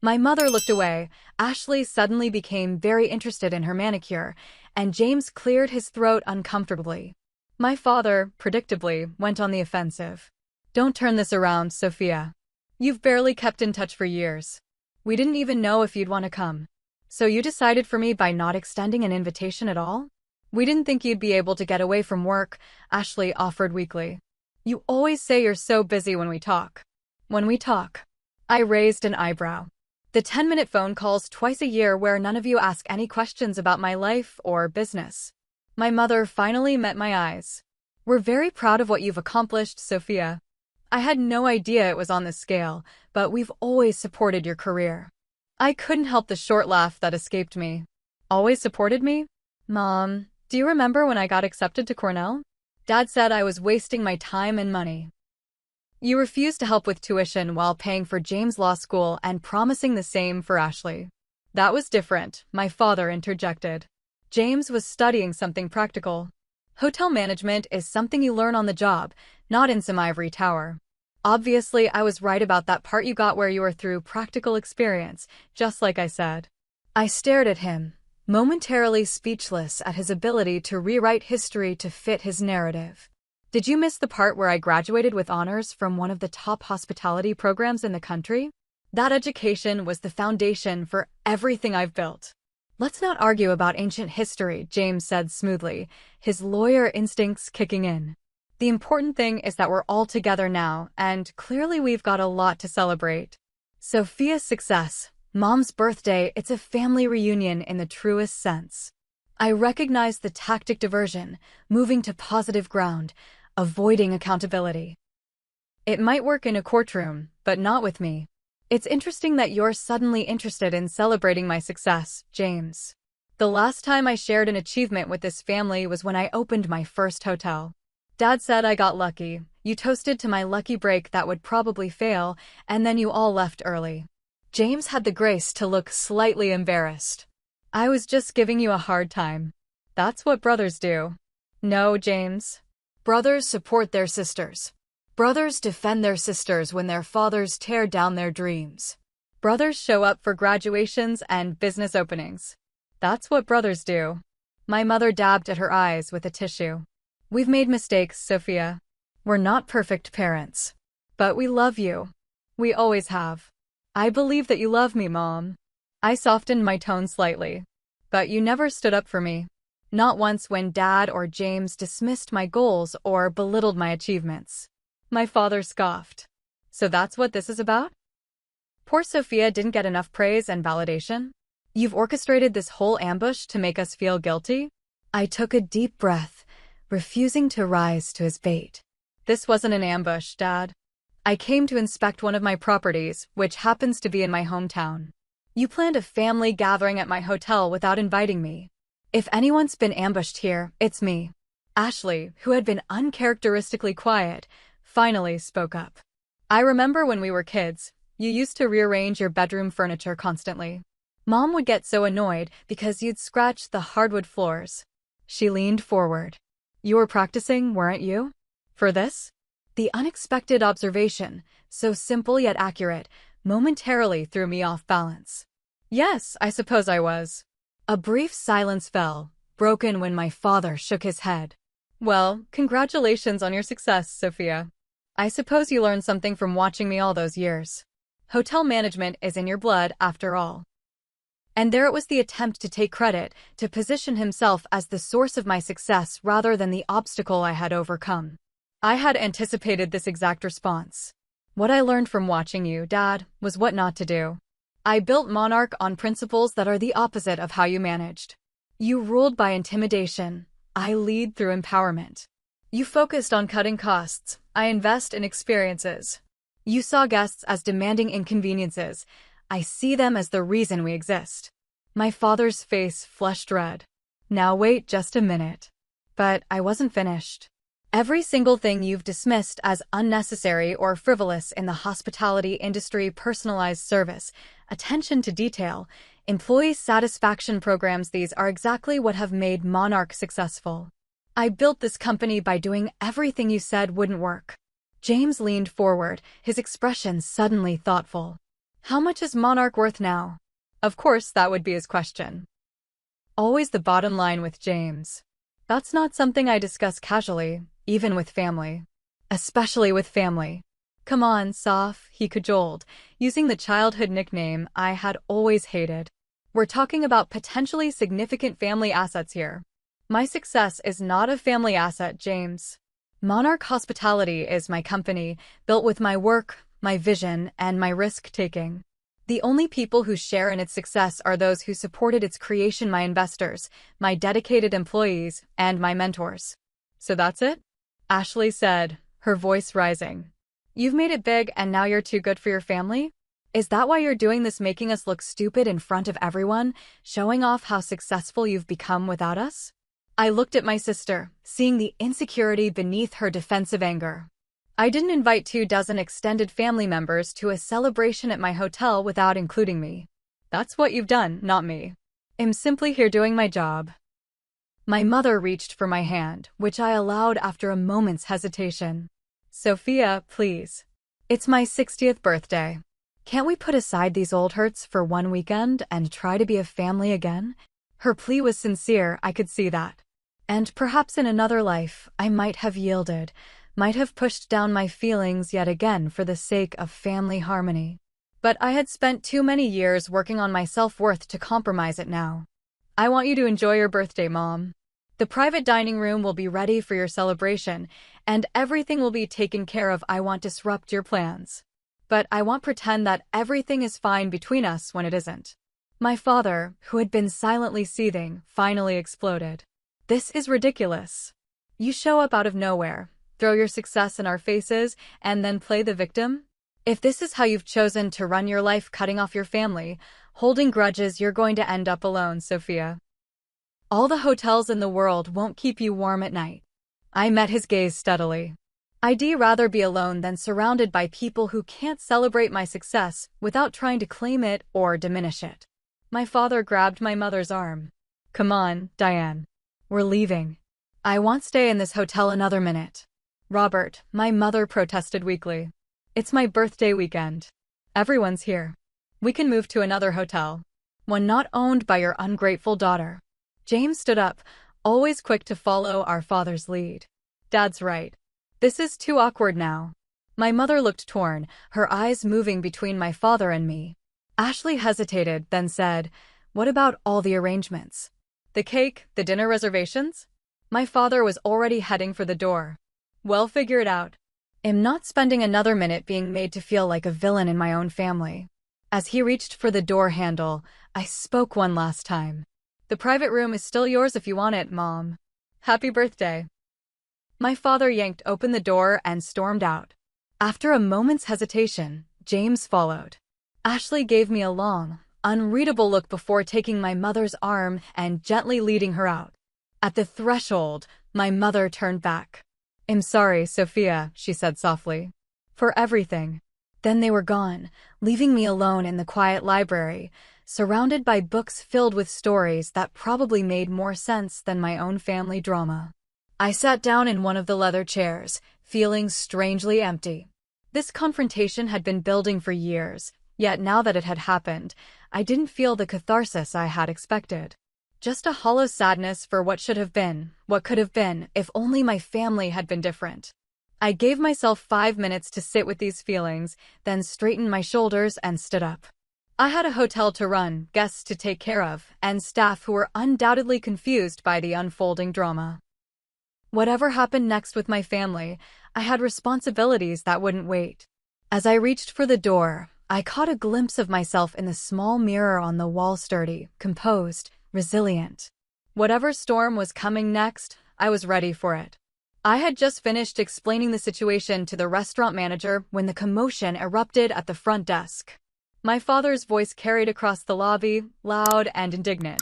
My mother looked away. Ashley suddenly became very interested in her manicure, and James cleared his throat uncomfortably. My father, predictably, went on the offensive. Don't turn this around, Sophia. You've barely kept in touch for years. We didn't even know if you'd want to come. So you decided for me by not extending an invitation at all? We didn't think you'd be able to get away from work, Ashley offered weakly. You always say you're so busy when we talk. When we talk. I raised an eyebrow. The 10-minute phone calls twice a year where none of you ask any questions about my life or business. My mother finally met my eyes. We're very proud of what you've accomplished, Sophia. I had no idea it was on this scale, but we've always supported your career. I couldn't help the short laugh that escaped me. Always supported me? Mom, do you remember when I got accepted to Cornell? Dad said I was wasting my time and money. You refused to help with tuition while paying for James' law school and promising the same for Ashley. That was different, my father interjected. James was studying something practical. Hotel management is something you learn on the job, not in some ivory tower. Obviously, I was right about that part you got where you were through practical experience, just like I said. I stared at him, momentarily speechless at his ability to rewrite history to fit his narrative. Did you miss the part where I graduated with honors from one of the top hospitality programs in the country? That education was the foundation for everything I've built. Let's not argue about ancient history, James said smoothly, his lawyer instincts kicking in. The important thing is that we're all together now, and clearly we've got a lot to celebrate. Sophia's success, Mom's birthday, it's a family reunion in the truest sense. I recognize the tactic diversion, moving to positive ground, avoiding accountability. It might work in a courtroom, but not with me. It's interesting that you're suddenly interested in celebrating my success, James. The last time I shared an achievement with this family was when I opened my first hotel. Dad said I got lucky. You toasted to my lucky break that would probably fail, and then you all left early. James had the grace to look slightly embarrassed. I was just giving you a hard time. That's what brothers do. No, James. Brothers support their sisters. Brothers defend their sisters when their fathers tear down their dreams. Brothers show up for graduations and business openings. That's what brothers do. My mother dabbed at her eyes with a tissue. We've made mistakes, Sophia. We're not perfect parents. But we love you. We always have. I believe that you love me, Mom. I softened my tone slightly. But you never stood up for me. Not once when Dad or James dismissed my goals or belittled my achievements. My father scoffed. So that's what this is about? Poor Sophia didn't get enough praise and validation? You've orchestrated this whole ambush to make us feel guilty? I took a deep breath, refusing to rise to his bait. This wasn't an ambush, Dad. I came to inspect one of my properties, which happens to be in my hometown. You planned a family gathering at my hotel without inviting me. If anyone's been ambushed here, it's me. Ashley, who had been uncharacteristically quiet, finally spoke up. I remember when we were kids, you used to rearrange your bedroom furniture constantly. Mom would get so annoyed because you'd scratch the hardwood floors. She leaned forward. You were practicing, weren't you? For this? The unexpected observation, so simple yet accurate, momentarily threw me off balance. Yes, I suppose I was. A brief silence fell, broken when my father shook his head. Well, congratulations on your success, Sophia. I suppose you learned something from watching me all those years. Hotel management is in your blood, after all. And there it was, the attempt to take credit, to position himself as the source of my success rather than the obstacle I had overcome. I had anticipated this exact response. What I learned from watching you, Dad, was what not to do. I built Monarch on principles that are the opposite of how you managed. You ruled by intimidation. I lead through empowerment. You focused on cutting costs. I invest in experiences. You saw guests as demanding inconveniences. I see them as the reason we exist. My father's face flushed red. Now wait just a minute. But I wasn't finished. Every single thing you've dismissed as unnecessary or frivolous in the hospitality industry, personalized service, attention to detail, employee satisfaction programs, these are exactly what have made Monarch successful. I built this company by doing everything you said wouldn't work. James leaned forward, his expression suddenly thoughtful. How much is Monarch worth now? Of course, that would be his question. Always the bottom line with James. That's not something I discuss casually, even with family. Especially with family. Come on, Soph, he cajoled, using the childhood nickname I had always hated. We're talking about potentially significant family assets here. My success is not a family asset, James. Monarch Hospitality is my company, built with my work, my vision, and my risk-taking. The only people who share in its success are those who supported its creation: my investors, my dedicated employees, and my mentors. So that's it? Ashley said, her voice rising. You've made it big and now you're too good for your family? Is that why you're doing this, making us look stupid in front of everyone, showing off how successful you've become without us? I looked at my sister, seeing the insecurity beneath her defensive anger. I didn't invite 24 extended family members to a celebration at my hotel without including me. That's what you've done, not me. I'm simply here doing my job. My mother reached for my hand, which I allowed after a moment's hesitation. Sophia, please. It's my 60th birthday. Can't we put aside these old hurts for one weekend and try to be a family again? Her plea was sincere, I could see that. And perhaps in another life, I might have yielded, might have pushed down my feelings yet again for the sake of family harmony. But I had spent too many years working on my self-worth to compromise it now. I want you to enjoy your birthday, Mom. The private dining room will be ready for your celebration, and everything will be taken care of. I won't disrupt your plans. But I won't pretend that everything is fine between us when it isn't. My father, who had been silently seething, finally exploded. This is ridiculous. You show up out of nowhere, throw your success in our faces, and then play the victim? If this is how you've chosen to run your life, cutting off your family, holding grudges, you're going to end up alone, Sophia. All the hotels in the world won't keep you warm at night. I met his gaze steadily. I'd rather be alone than surrounded by people who can't celebrate my success without trying to claim it or diminish it. My father grabbed my mother's arm. Come on, Diane. We're leaving. I won't stay in this hotel another minute. Robert, my mother protested weakly. It's my birthday weekend. Everyone's here. We can move to another hotel. One not owned by your ungrateful daughter. James stood up, always quick to follow our father's lead. Dad's right. This is too awkward now. My mother looked torn, her eyes moving between my father and me. Ashley hesitated, then said, What about all the arrangements? The cake, the dinner reservations? My father was already heading for the door. Well, figure it out. I'm not spending another minute being made to feel like a villain in my own family. As he reached for the door handle, I spoke one last time. The private room is still yours if you want it, Mom. Happy birthday. My father yanked open the door and stormed out. After a moment's hesitation, James followed. Ashley gave me a long, unreadable look before taking my mother's arm and gently leading her out. At the threshold, my mother turned back. I'm sorry, Sophia, she said softly. For everything. Then they were gone, leaving me alone in the quiet library, surrounded by books filled with stories that probably made more sense than my own family drama. I sat down in one of the leather chairs, feeling strangely empty. This confrontation had been building for years, yet now that it had happened, I didn't feel the catharsis I had expected. Just a hollow sadness for what should have been, what could have been, if only my family had been different. I gave myself 5 minutes to sit with these feelings, then straightened my shoulders and stood up. I had a hotel to run, guests to take care of, and staff who were undoubtedly confused by the unfolding drama. Whatever happened next with my family, I had responsibilities that wouldn't wait. As I reached for the door, I caught a glimpse of myself in the small mirror on the wall, sturdy, composed, resilient. Whatever storm was coming next, I was ready for it. I had just finished explaining the situation to the restaurant manager when the commotion erupted at the front desk. My father's voice carried across the lobby, loud and indignant.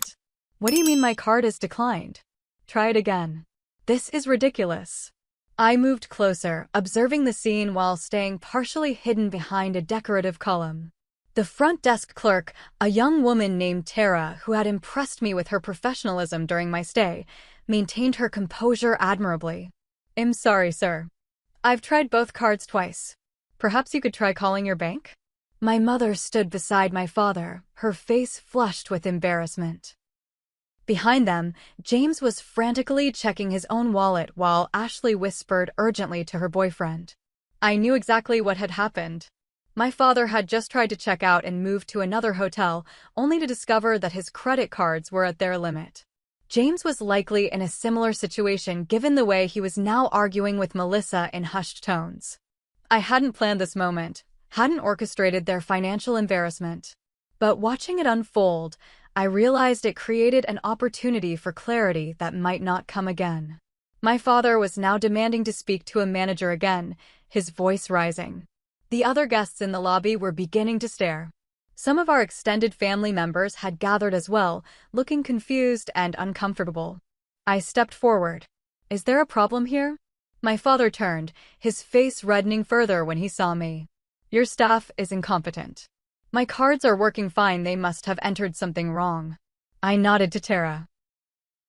"What do you mean my card is declined? Try it again. This is ridiculous." I moved closer, observing the scene while staying partially hidden behind a decorative column. The front desk clerk, a young woman named Tara who had impressed me with her professionalism during my stay, maintained her composure admirably. "I'm sorry, sir. I've tried both cards twice. Perhaps you could try calling your bank?" My mother stood beside my father, her face flushed with embarrassment. Behind them, James was frantically checking his own wallet while Ashley whispered urgently to her boyfriend. I knew exactly what had happened. My father had just tried to check out and move to another hotel, only to discover that his credit cards were at their limit. James was likely in a similar situation given the way he was now arguing with Melissa in hushed tones. I hadn't planned this moment, hadn't orchestrated their financial embarrassment. But watching it unfold, I realized it created an opportunity for clarity that might not come again. My father was now demanding to speak to a manager again, his voice rising. The other guests in the lobby were beginning to stare. Some of our extended family members had gathered as well, looking confused and uncomfortable. I stepped forward. "Is there a problem here?" My father turned, his face reddening further when he saw me. "Your staff is incompetent. My cards are working fine, they must have entered something wrong." I nodded to Tara.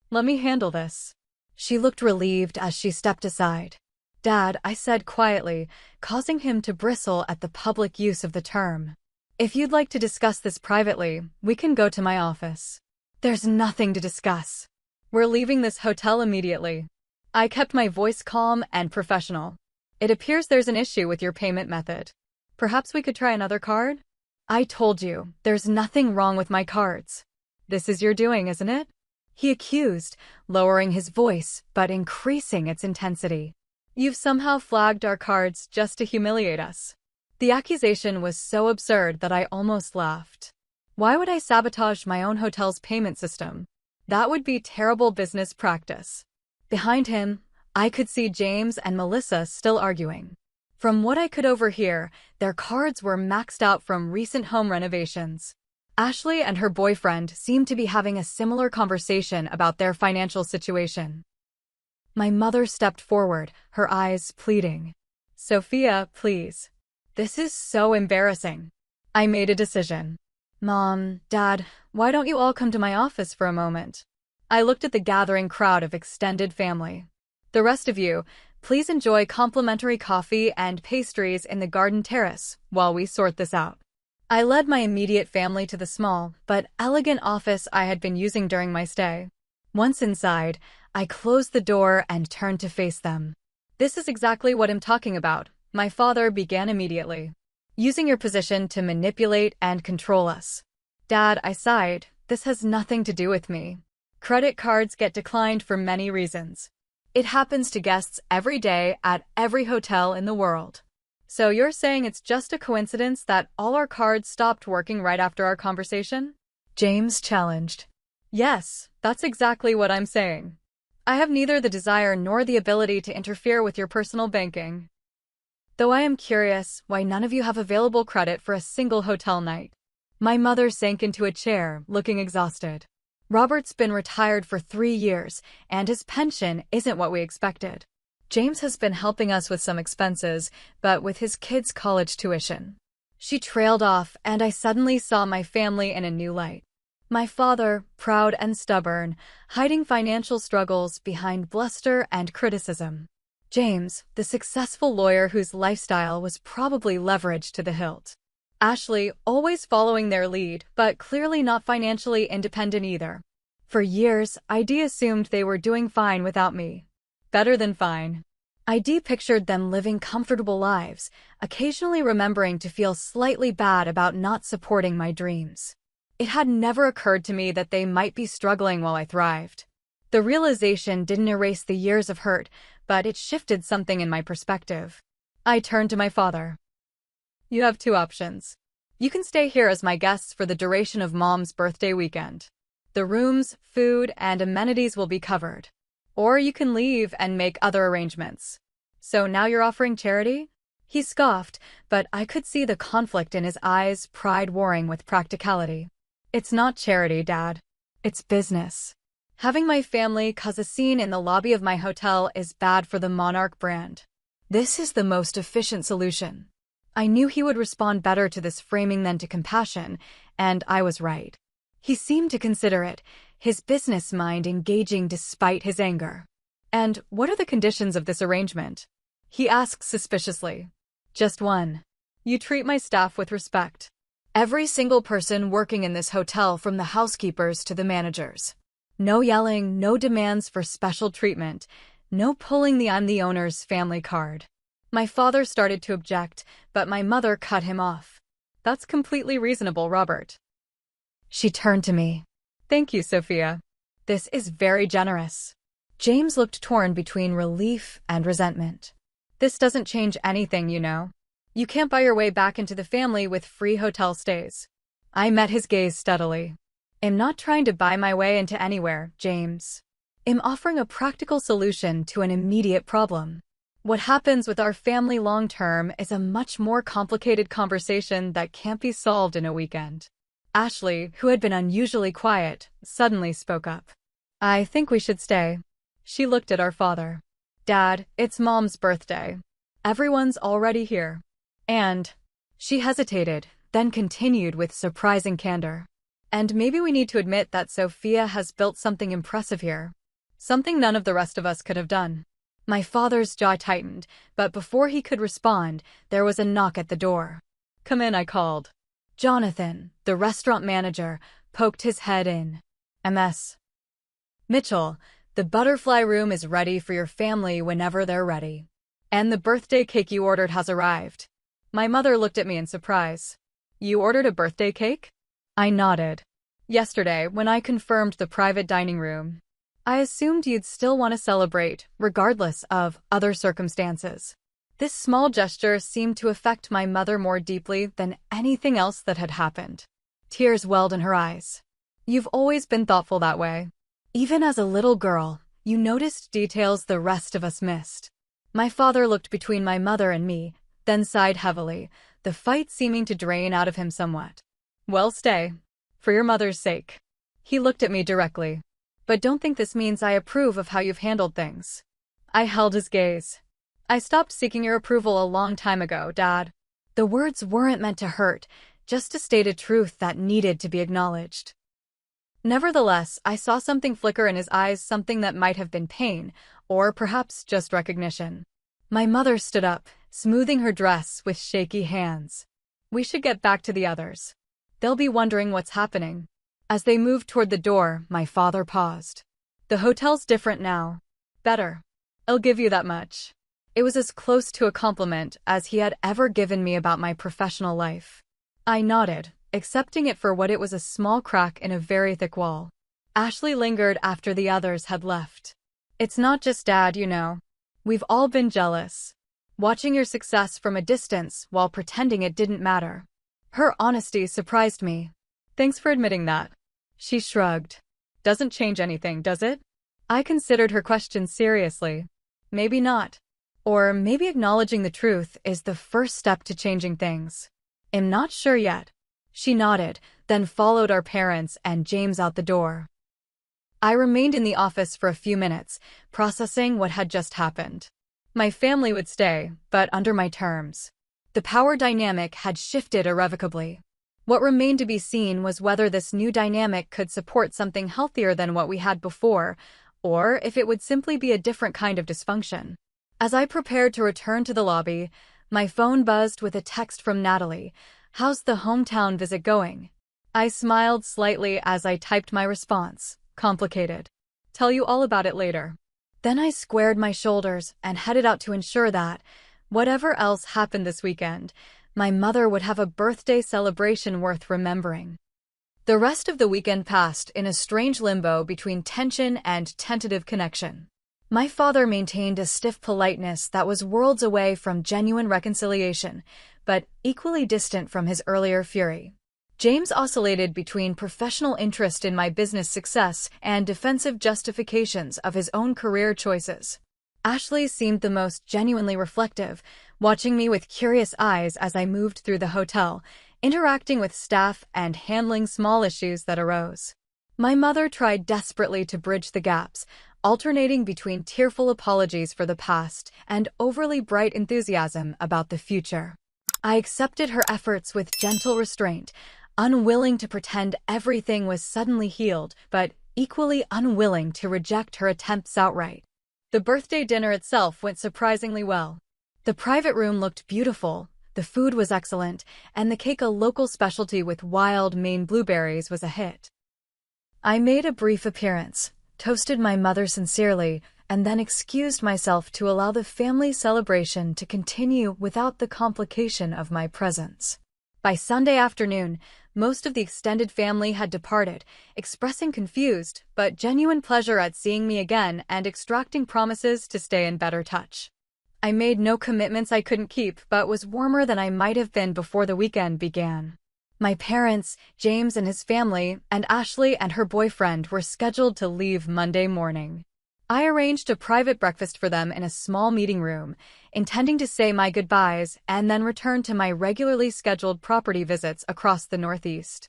"Let me handle this." She looked relieved as she stepped aside. "Dad," I said quietly, causing him to bristle at the public use of the term. "If you'd like to discuss this privately, we can go to my office." "There's nothing to discuss. We're leaving this hotel immediately." I kept my voice calm and professional. "It appears there's an issue with your payment method. Perhaps we could try another card?" "I told you, there's nothing wrong with my cards." "This is your doing, isn't it?" he accused, lowering his voice but increasing its intensity. "You've somehow flagged our cards just to humiliate us." The accusation was so absurd that I almost laughed. Why would I sabotage my own hotel's payment system? That would be terrible business practice. Behind him, I could see James and Melissa still arguing. From what I could overhear, their cards were maxed out from recent home renovations. Ashley and her boyfriend seemed to be having a similar conversation about their financial situation. My mother stepped forward, her eyes pleading. "Sophia, please. This is so embarrassing." I made a decision. "Mom, Dad, why don't you all come to my office for a moment?" I looked at the gathering crowd of extended family. "The rest of you, please enjoy complimentary coffee and pastries in the garden terrace while we sort this out." I led my immediate family to the small but elegant office I had been using during my stay. Once inside, I closed the door and turned to face them. "This is exactly what I'm talking about," my father began immediately. "Using your position to manipulate and control us." "Dad," I sighed, "this has nothing to do with me. Credit cards get declined for many reasons. It happens to guests every day at every hotel in the world. So you're saying it's just a coincidence that all our cards stopped working right after our conversation?" James challenged. "Yes, that's exactly what I'm saying. I have neither the desire nor the ability to interfere with your personal banking. Though I am curious why none of you have available credit for a single hotel night." My mother sank into a chair, looking exhausted. "Robert's been retired for 3 years, and his pension isn't what we expected. James has been helping us with some expenses, but with his kids' college tuition." She trailed off, and I suddenly saw my family in a new light. My father, proud and stubborn, hiding financial struggles behind bluster and criticism. James, the successful lawyer whose lifestyle was probably leveraged to the hilt. Ashley, always following their lead, but clearly not financially independent either. For years, ID assumed they were doing fine without me. Better than fine. ID pictured them living comfortable lives, occasionally remembering to feel slightly bad about not supporting my dreams. It had never occurred to me that they might be struggling while I thrived. The realization didn't erase the years of hurt, but it shifted something in my perspective. I turned to my father. "You have 2 options. You can stay here as my guests for the duration of Mom's birthday weekend. The rooms, food, and amenities will be covered. Or you can leave and make other arrangements. So now you're offering charity? He scoffed, but I could see the conflict in his eyes, pride warring with practicality. It's not charity, Dad. It's business. Having my family cause a scene in the lobby of my hotel is bad for the Monarch brand. This is the most efficient solution. I knew he would respond better to this framing than to compassion, and I was right. He seemed to consider it, his business mind engaging despite his anger. And what are the conditions of this arrangement? He asked suspiciously. Just one. You treat my staff with respect. Every single person working in this hotel, from the housekeepers to the managers. No yelling, no demands for special treatment, no pulling the "I'm the owner's" family card. My father started to object, but my mother cut him off. That's completely reasonable, Robert. She turned to me. Thank you, Sophia. This is very generous. James looked torn between relief and resentment. This doesn't change anything, you know. You can't buy your way back into the family with free hotel stays. I met his gaze steadily. I'm not trying to buy my way into anywhere, James. I'm offering a practical solution to an immediate problem. What happens with our family long-term is a much more complicated conversation that can't be solved in a weekend. Ashley, who had been unusually quiet, suddenly spoke up. I think we should stay. She looked at our father. Dad, it's Mom's birthday. Everyone's already here. And she hesitated, then continued with surprising candor. And maybe we need to admit that Sophia has built something impressive here. Something none of the rest of us could have done. My father's jaw tightened, but before he could respond, there was a knock at the door. Come in, I called. Jonathan, the restaurant manager, poked his head in. MS. Mitchell, the butterfly room is ready for your family whenever they're ready. And the birthday cake you ordered has arrived. My mother looked at me in surprise. You ordered a birthday cake? I nodded. Yesterday, when I confirmed the private dining room. I assumed you'd still want to celebrate, regardless of other circumstances. This small gesture seemed to affect my mother more deeply than anything else that had happened. Tears welled in her eyes. You've always been thoughtful that way. Even as a little girl, you noticed details the rest of us missed. My father looked between my mother and me, then sighed heavily, the fight seeming to drain out of him somewhat. Well, stay. For your mother's sake. He looked at me directly. But don't think this means I approve of how you've handled things. I held his gaze. I stopped seeking your approval a long time ago, Dad. The words weren't meant to hurt, just to state a truth that needed to be acknowledged. Nevertheless, I saw something flicker in his eyes, something that might have been pain, or perhaps just recognition. My mother stood up, smoothing her dress with shaky hands. We should get back to the others. They'll be wondering what's happening. As they moved toward the door, my father paused. The hotel's different now. Better. I'll give you that much. It was as close to a compliment as he had ever given me about my professional life. I nodded, accepting it for what it was, a small crack in a very thick wall. Ashley lingered after the others had left. It's not just Dad, you know. We've all been jealous. Watching your success from a distance while pretending it didn't matter. Her honesty surprised me. Thanks for admitting that. She shrugged. Doesn't change anything, does it? I considered her question seriously. Maybe not. Or maybe acknowledging the truth is the first step to changing things. I'm not sure yet. She nodded, then followed our parents and James out the door. I remained in the office for a few minutes, processing what had just happened. My family would stay, but under my terms. The power dynamic had shifted irrevocably. What remained to be seen was whether this new dynamic could support something healthier than what we had before, or if it would simply be a different kind of dysfunction. As I prepared to return to the lobby, my phone buzzed with a text from Natalie. How's the hometown visit going? I smiled slightly as I typed my response. Complicated. Tell you all about it later. Then I squared my shoulders and headed out to ensure that, whatever else happened this weekend, my mother would have a birthday celebration worth remembering. The rest of the weekend passed in a strange limbo between tension and tentative connection. My father maintained a stiff politeness that was worlds away from genuine reconciliation, but equally distant from his earlier fury. James oscillated between professional interest in my business success and defensive justifications of his own career choices. Ashley seemed the most genuinely reflective, watching me with curious eyes as I moved through the hotel, interacting with staff and handling small issues that arose. My mother tried desperately to bridge the gaps, alternating between tearful apologies for the past and overly bright enthusiasm about the future. I accepted her efforts with gentle restraint, unwilling to pretend everything was suddenly healed, but equally unwilling to reject her attempts outright. The birthday dinner itself went surprisingly well. The private room looked beautiful, the food was excellent, and the cake, a local specialty with wild Maine blueberries, was a hit. I made a brief appearance, toasted my mother sincerely, and then excused myself to allow the family celebration to continue without the complication of my presence. By Sunday afternoon, most of the extended family had departed, expressing confused but genuine pleasure at seeing me again and extracting promises to stay in better touch. I made no commitments I couldn't keep, but was warmer than I might have been before the weekend began. My parents, James and his family, and Ashley and her boyfriend were scheduled to leave Monday morning. I arranged a private breakfast for them in a small meeting room, intending to say my goodbyes and then return to my regularly scheduled property visits across the Northeast.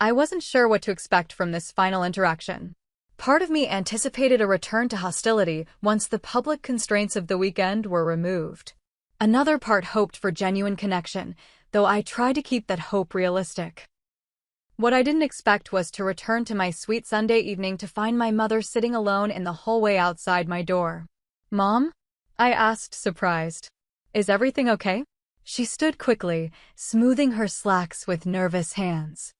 I wasn't sure what to expect from this final interaction. Part of me anticipated a return to hostility once the public constraints of the weekend were removed. Another part hoped for genuine connection, though I tried to keep that hope realistic. What I didn't expect was to return to my sweet Sunday evening to find my mother sitting alone in the hallway outside my door. "Mom?" I asked, surprised. "Is everything okay?" She stood quickly, smoothing her slacks with nervous hands.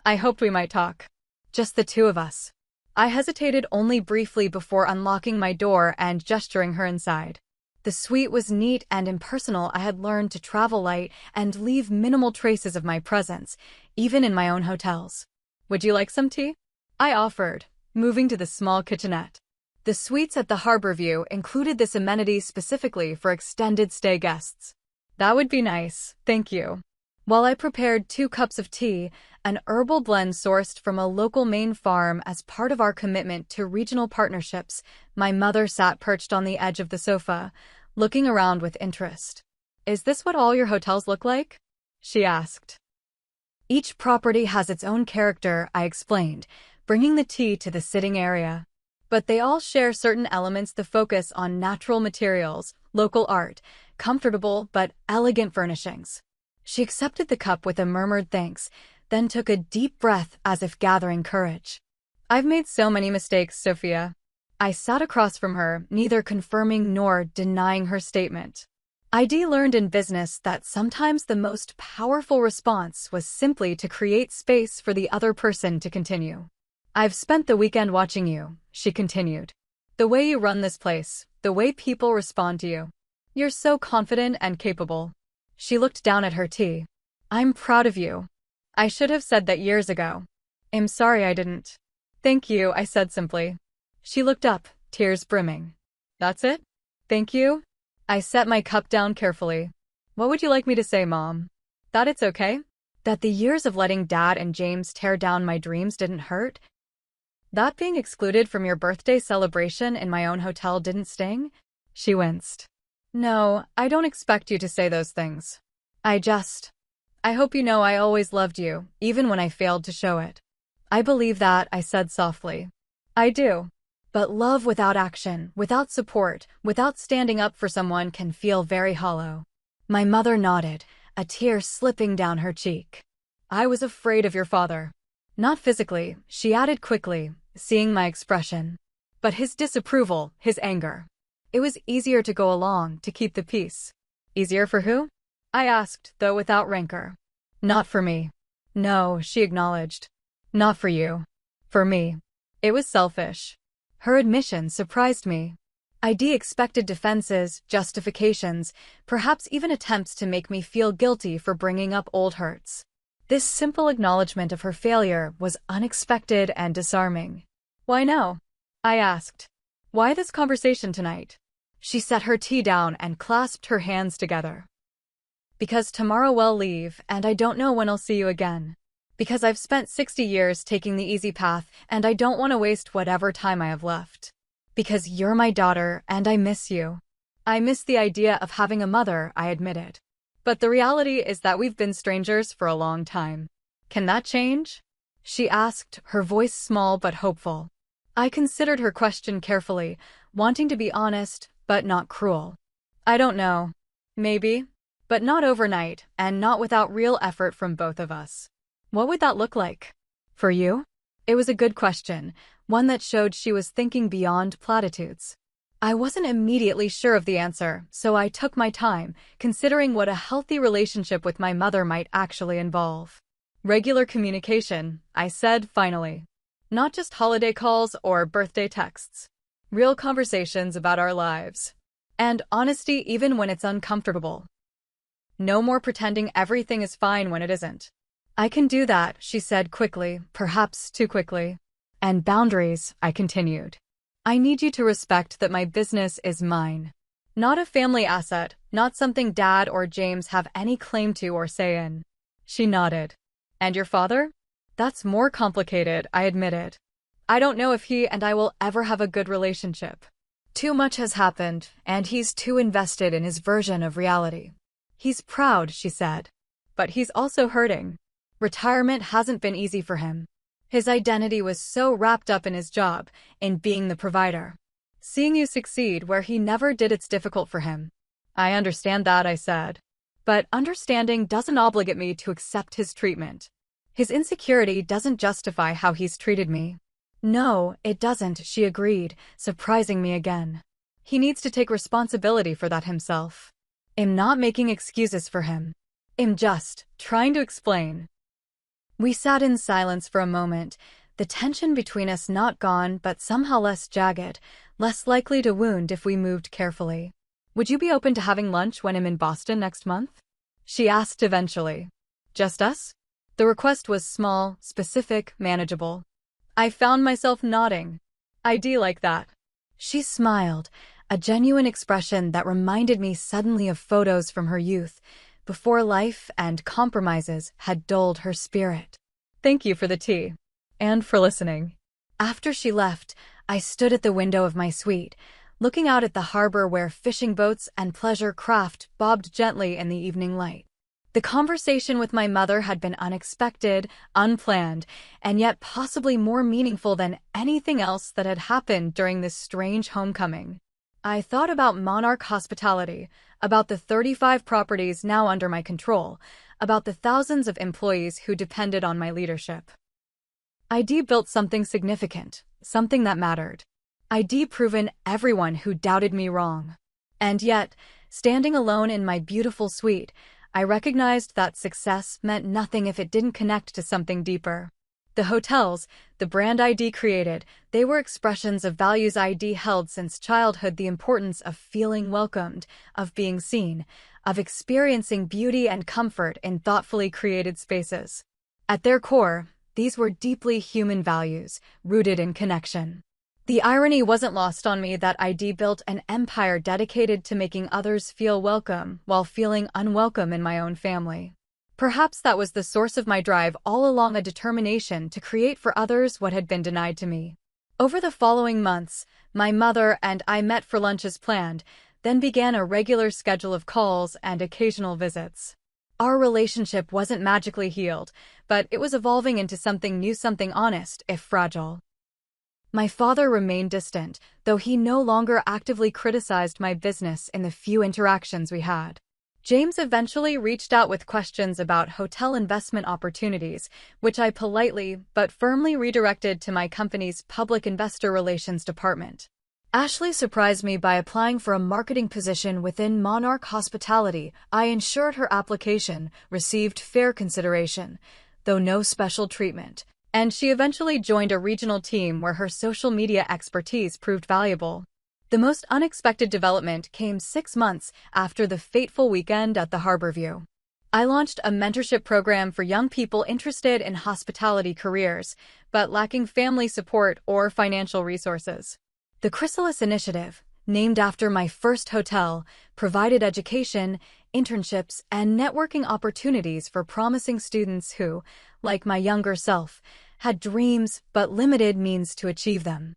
"I hoped we might talk. Just the two of us." I hesitated only briefly before unlocking my door and gesturing her inside. The suite was neat and impersonal. I had learned to travel light and leave minimal traces of my presence, even in my own hotels. "Would you like some tea?" I offered, moving to the small kitchenette. The suites at the Harborview included this amenity specifically for extended stay guests. "That would be nice, thank you." While I prepared 2 cups of tea, an herbal blend sourced from a local Maine farm as part of our commitment to regional partnerships, my mother sat perched on the edge of the sofa, looking around with interest. "Is this what all your hotels look like?" she asked. "Each property has its own character," I explained, bringing the tea to the sitting area. "But they all share certain elements: the focus on natural materials, local art, comfortable but elegant furnishings." She accepted the cup with a murmured thanks, then took a deep breath as if gathering courage. "I've made so many mistakes, Sophia." I sat across from her, neither confirming nor denying her statement. I'd learned in business that sometimes the most powerful response was simply to create space for the other person to continue. "I've spent the weekend watching you," she continued. "The way you run this place, the way people respond to you. You're so confident and capable." She looked down at her tea. "I'm proud of you. I should have said that years ago. I'm sorry I didn't." "Thank you," I said simply. She looked up, tears brimming. "That's it? Thank you?" I set my cup down carefully. "What would you like me to say, Mom? That it's okay? That the years of letting Dad and James tear down my dreams didn't hurt? That being excluded from your birthday celebration in my own hotel didn't sting?" She winced. "No, I don't expect you to say those things. I hope you know I always loved you, even when I failed to show it." "I believe that," I said softly. "I do. But love without action, without support, without standing up for someone can feel very hollow." My mother nodded, a tear slipping down her cheek. "I was afraid of your father. Not physically," she added quickly, seeing my expression. "But his disapproval, his anger. It was easier to go along, to keep the peace." "Easier for who?" I asked, though without rancor. "Not for me." "No," she acknowledged. "Not for you. For me. It was selfish." Her admission surprised me. I'd expected defenses, justifications, perhaps even attempts to make me feel guilty for bringing up old hurts. This simple acknowledgement of her failure was unexpected and disarming. "Why no?" I asked. "Why this conversation tonight?" She set her tea down and clasped her hands together. "Because tomorrow we'll leave, and I don't know when I'll see you again. Because I've spent 60 years taking the easy path, and I don't want to waste whatever time I have left. Because you're my daughter, and I miss you. I miss the idea of having a mother, I admitted. But the reality is that we've been strangers for a long time. Can that change? She asked, her voice small but hopeful. I considered her question carefully, wanting to be honest, but not cruel. I don't know. Maybe. But not overnight, and not without real effort from both of us. What would that look like? For you? It was a good question, one that showed she was thinking beyond platitudes. I wasn't immediately sure of the answer, so I took my time, considering what a healthy relationship with my mother might actually involve. Regular communication, I said finally. Not just holiday calls or birthday texts. Real conversations about our lives. And honesty even when it's uncomfortable. No more pretending everything is fine when it isn't. I can do that, she said quickly, perhaps too quickly. And boundaries, I continued. I need you to respect that my business is mine. Not a family asset, not something Dad or James have any claim to or say in. She nodded. And your father? That's more complicated, I admitted. I don't know if he and I will ever have a good relationship. Too much has happened, and he's too invested in his version of reality. He's proud, she said. But he's also hurting. Retirement hasn't been easy for him. His identity was so wrapped up in his job, in being the provider. Seeing you succeed where he never did, it's difficult for him. I understand that, I said. But understanding doesn't obligate me to accept his treatment. His insecurity doesn't justify how he's treated me. No, it doesn't, she agreed, surprising me again. He needs to take responsibility for that himself. I'm not making excuses for him. I'm just trying to explain. We sat in silence for a moment, the tension between us not gone but somehow less jagged, less likely to wound if we moved carefully. Would you be open to having lunch when I'm in Boston next month? She asked eventually. Just us? The request was small, specific, manageable. I found myself nodding. I'd like that. She smiled, a genuine expression that reminded me suddenly of photos from her youth, before life and compromises had dulled her spirit. Thank you for the tea. And for listening. After she left, I stood at the window of my suite, looking out at the harbor where fishing boats and pleasure craft bobbed gently in the evening light. The conversation with my mother had been unexpected, unplanned, and yet possibly more meaningful than anything else that had happened during this strange homecoming. I thought about Monarch Hospitality, about the 35 properties now under my control, about the thousands of employees who depended on my leadership. I'd built something significant, something that mattered. I'd proven everyone who doubted me wrong. And yet, standing alone in my beautiful suite, I recognized that success meant nothing if it didn't connect to something deeper. The hotels, the brand I'd created, they were expressions of values I'd held since childhood: the importance of feeling welcomed, of being seen, of experiencing beauty and comfort in thoughtfully created spaces. At their core, these were deeply human values, rooted in connection. The irony wasn't lost on me that I'd built an empire dedicated to making others feel welcome while feeling unwelcome in my own family. Perhaps that was the source of my drive all along, a determination to create for others what had been denied to me. Over the following months, my mother and I met for lunch as planned, then began a regular schedule of calls and occasional visits. Our relationship wasn't magically healed, but it was evolving into something new, something honest, if fragile. My father remained distant, though he no longer actively criticized my business in the few interactions we had. James eventually reached out with questions about hotel investment opportunities, which I politely but firmly redirected to my company's public investor relations department. Ashley surprised me by applying for a marketing position within Monarch Hospitality. I ensured her application received fair consideration, though no special treatment, and she eventually joined a regional team where her social media expertise proved valuable. The most unexpected development came 6 months after the fateful weekend at the Harborview. I launched a mentorship program for young people interested in hospitality careers, but lacking family support or financial resources. The Chrysalis Initiative, named after my first hotel, provided education, internships, and networking opportunities for promising students who, like my younger self, had dreams but limited means to achieve them.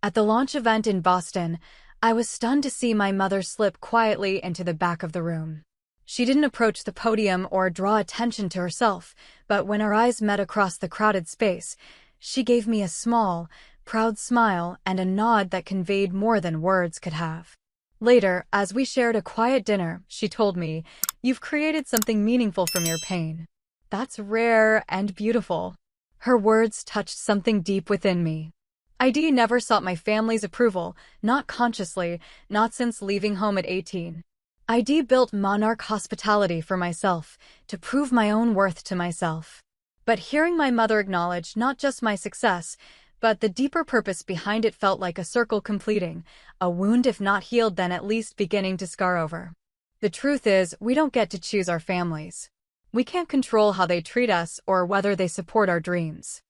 At the launch event in Boston, I was stunned to see my mother slip quietly into the back of the room. She didn't approach the podium or draw attention to herself, but when our eyes met across the crowded space, she gave me a small, proud smile and a nod that conveyed more than words could have. Later, as we shared a quiet dinner, she told me, "You've created something meaningful from your pain. That's rare and beautiful." Her words touched something deep within me. I never sought my family's approval, not consciously, not since leaving home at 18. I built monarch hospitality for myself, to prove my own worth to myself. But hearing my mother acknowledge not just my success, but the deeper purpose behind it felt like a circle completing, a wound if not healed then at least beginning to scar over. The truth is, we don't get to choose our families. We can't control how they treat us or whether they support our dreams.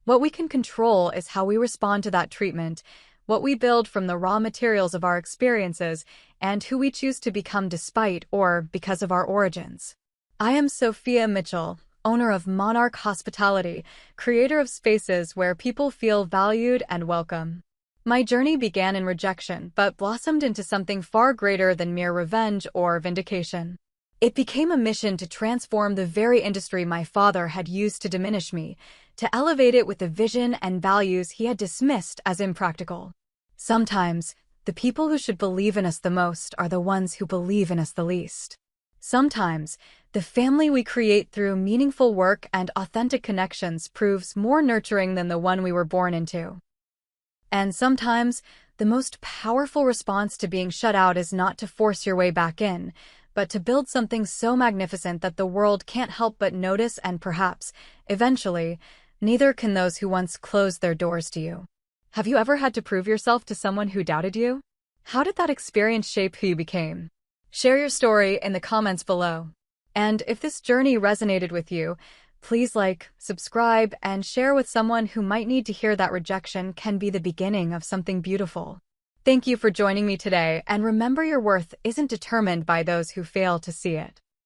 What we can control is how we respond to that treatment, what we build from the raw materials of our experiences, and who we choose to become despite or because of our origins. I am Sophia Mitchell, owner of Monarch Hospitality, creator of spaces where people feel valued and welcome. My journey began in rejection, but blossomed into something far greater than mere revenge or vindication. It became a mission to transform the very industry my father had used to diminish me, to elevate it with the vision and values he had dismissed as impractical. Sometimes, the people who should believe in us the most are the ones who believe in us the least. Sometimes, the family we create through meaningful work and authentic connections proves more nurturing than the one we were born into. And sometimes, the most powerful response to being shut out is not to force your way back in, but to build something so magnificent that the world can't help but notice and perhaps, eventually, neither can those who once closed their doors to you. Have you ever had to prove yourself to someone who doubted you? How did that experience shape who you became? Share your story in the comments below. And if this journey resonated with you, please like, subscribe, and share with someone who might need to hear that rejection can be the beginning of something beautiful. Thank you for joining me today, and remember your worth isn't determined by those who fail to see it.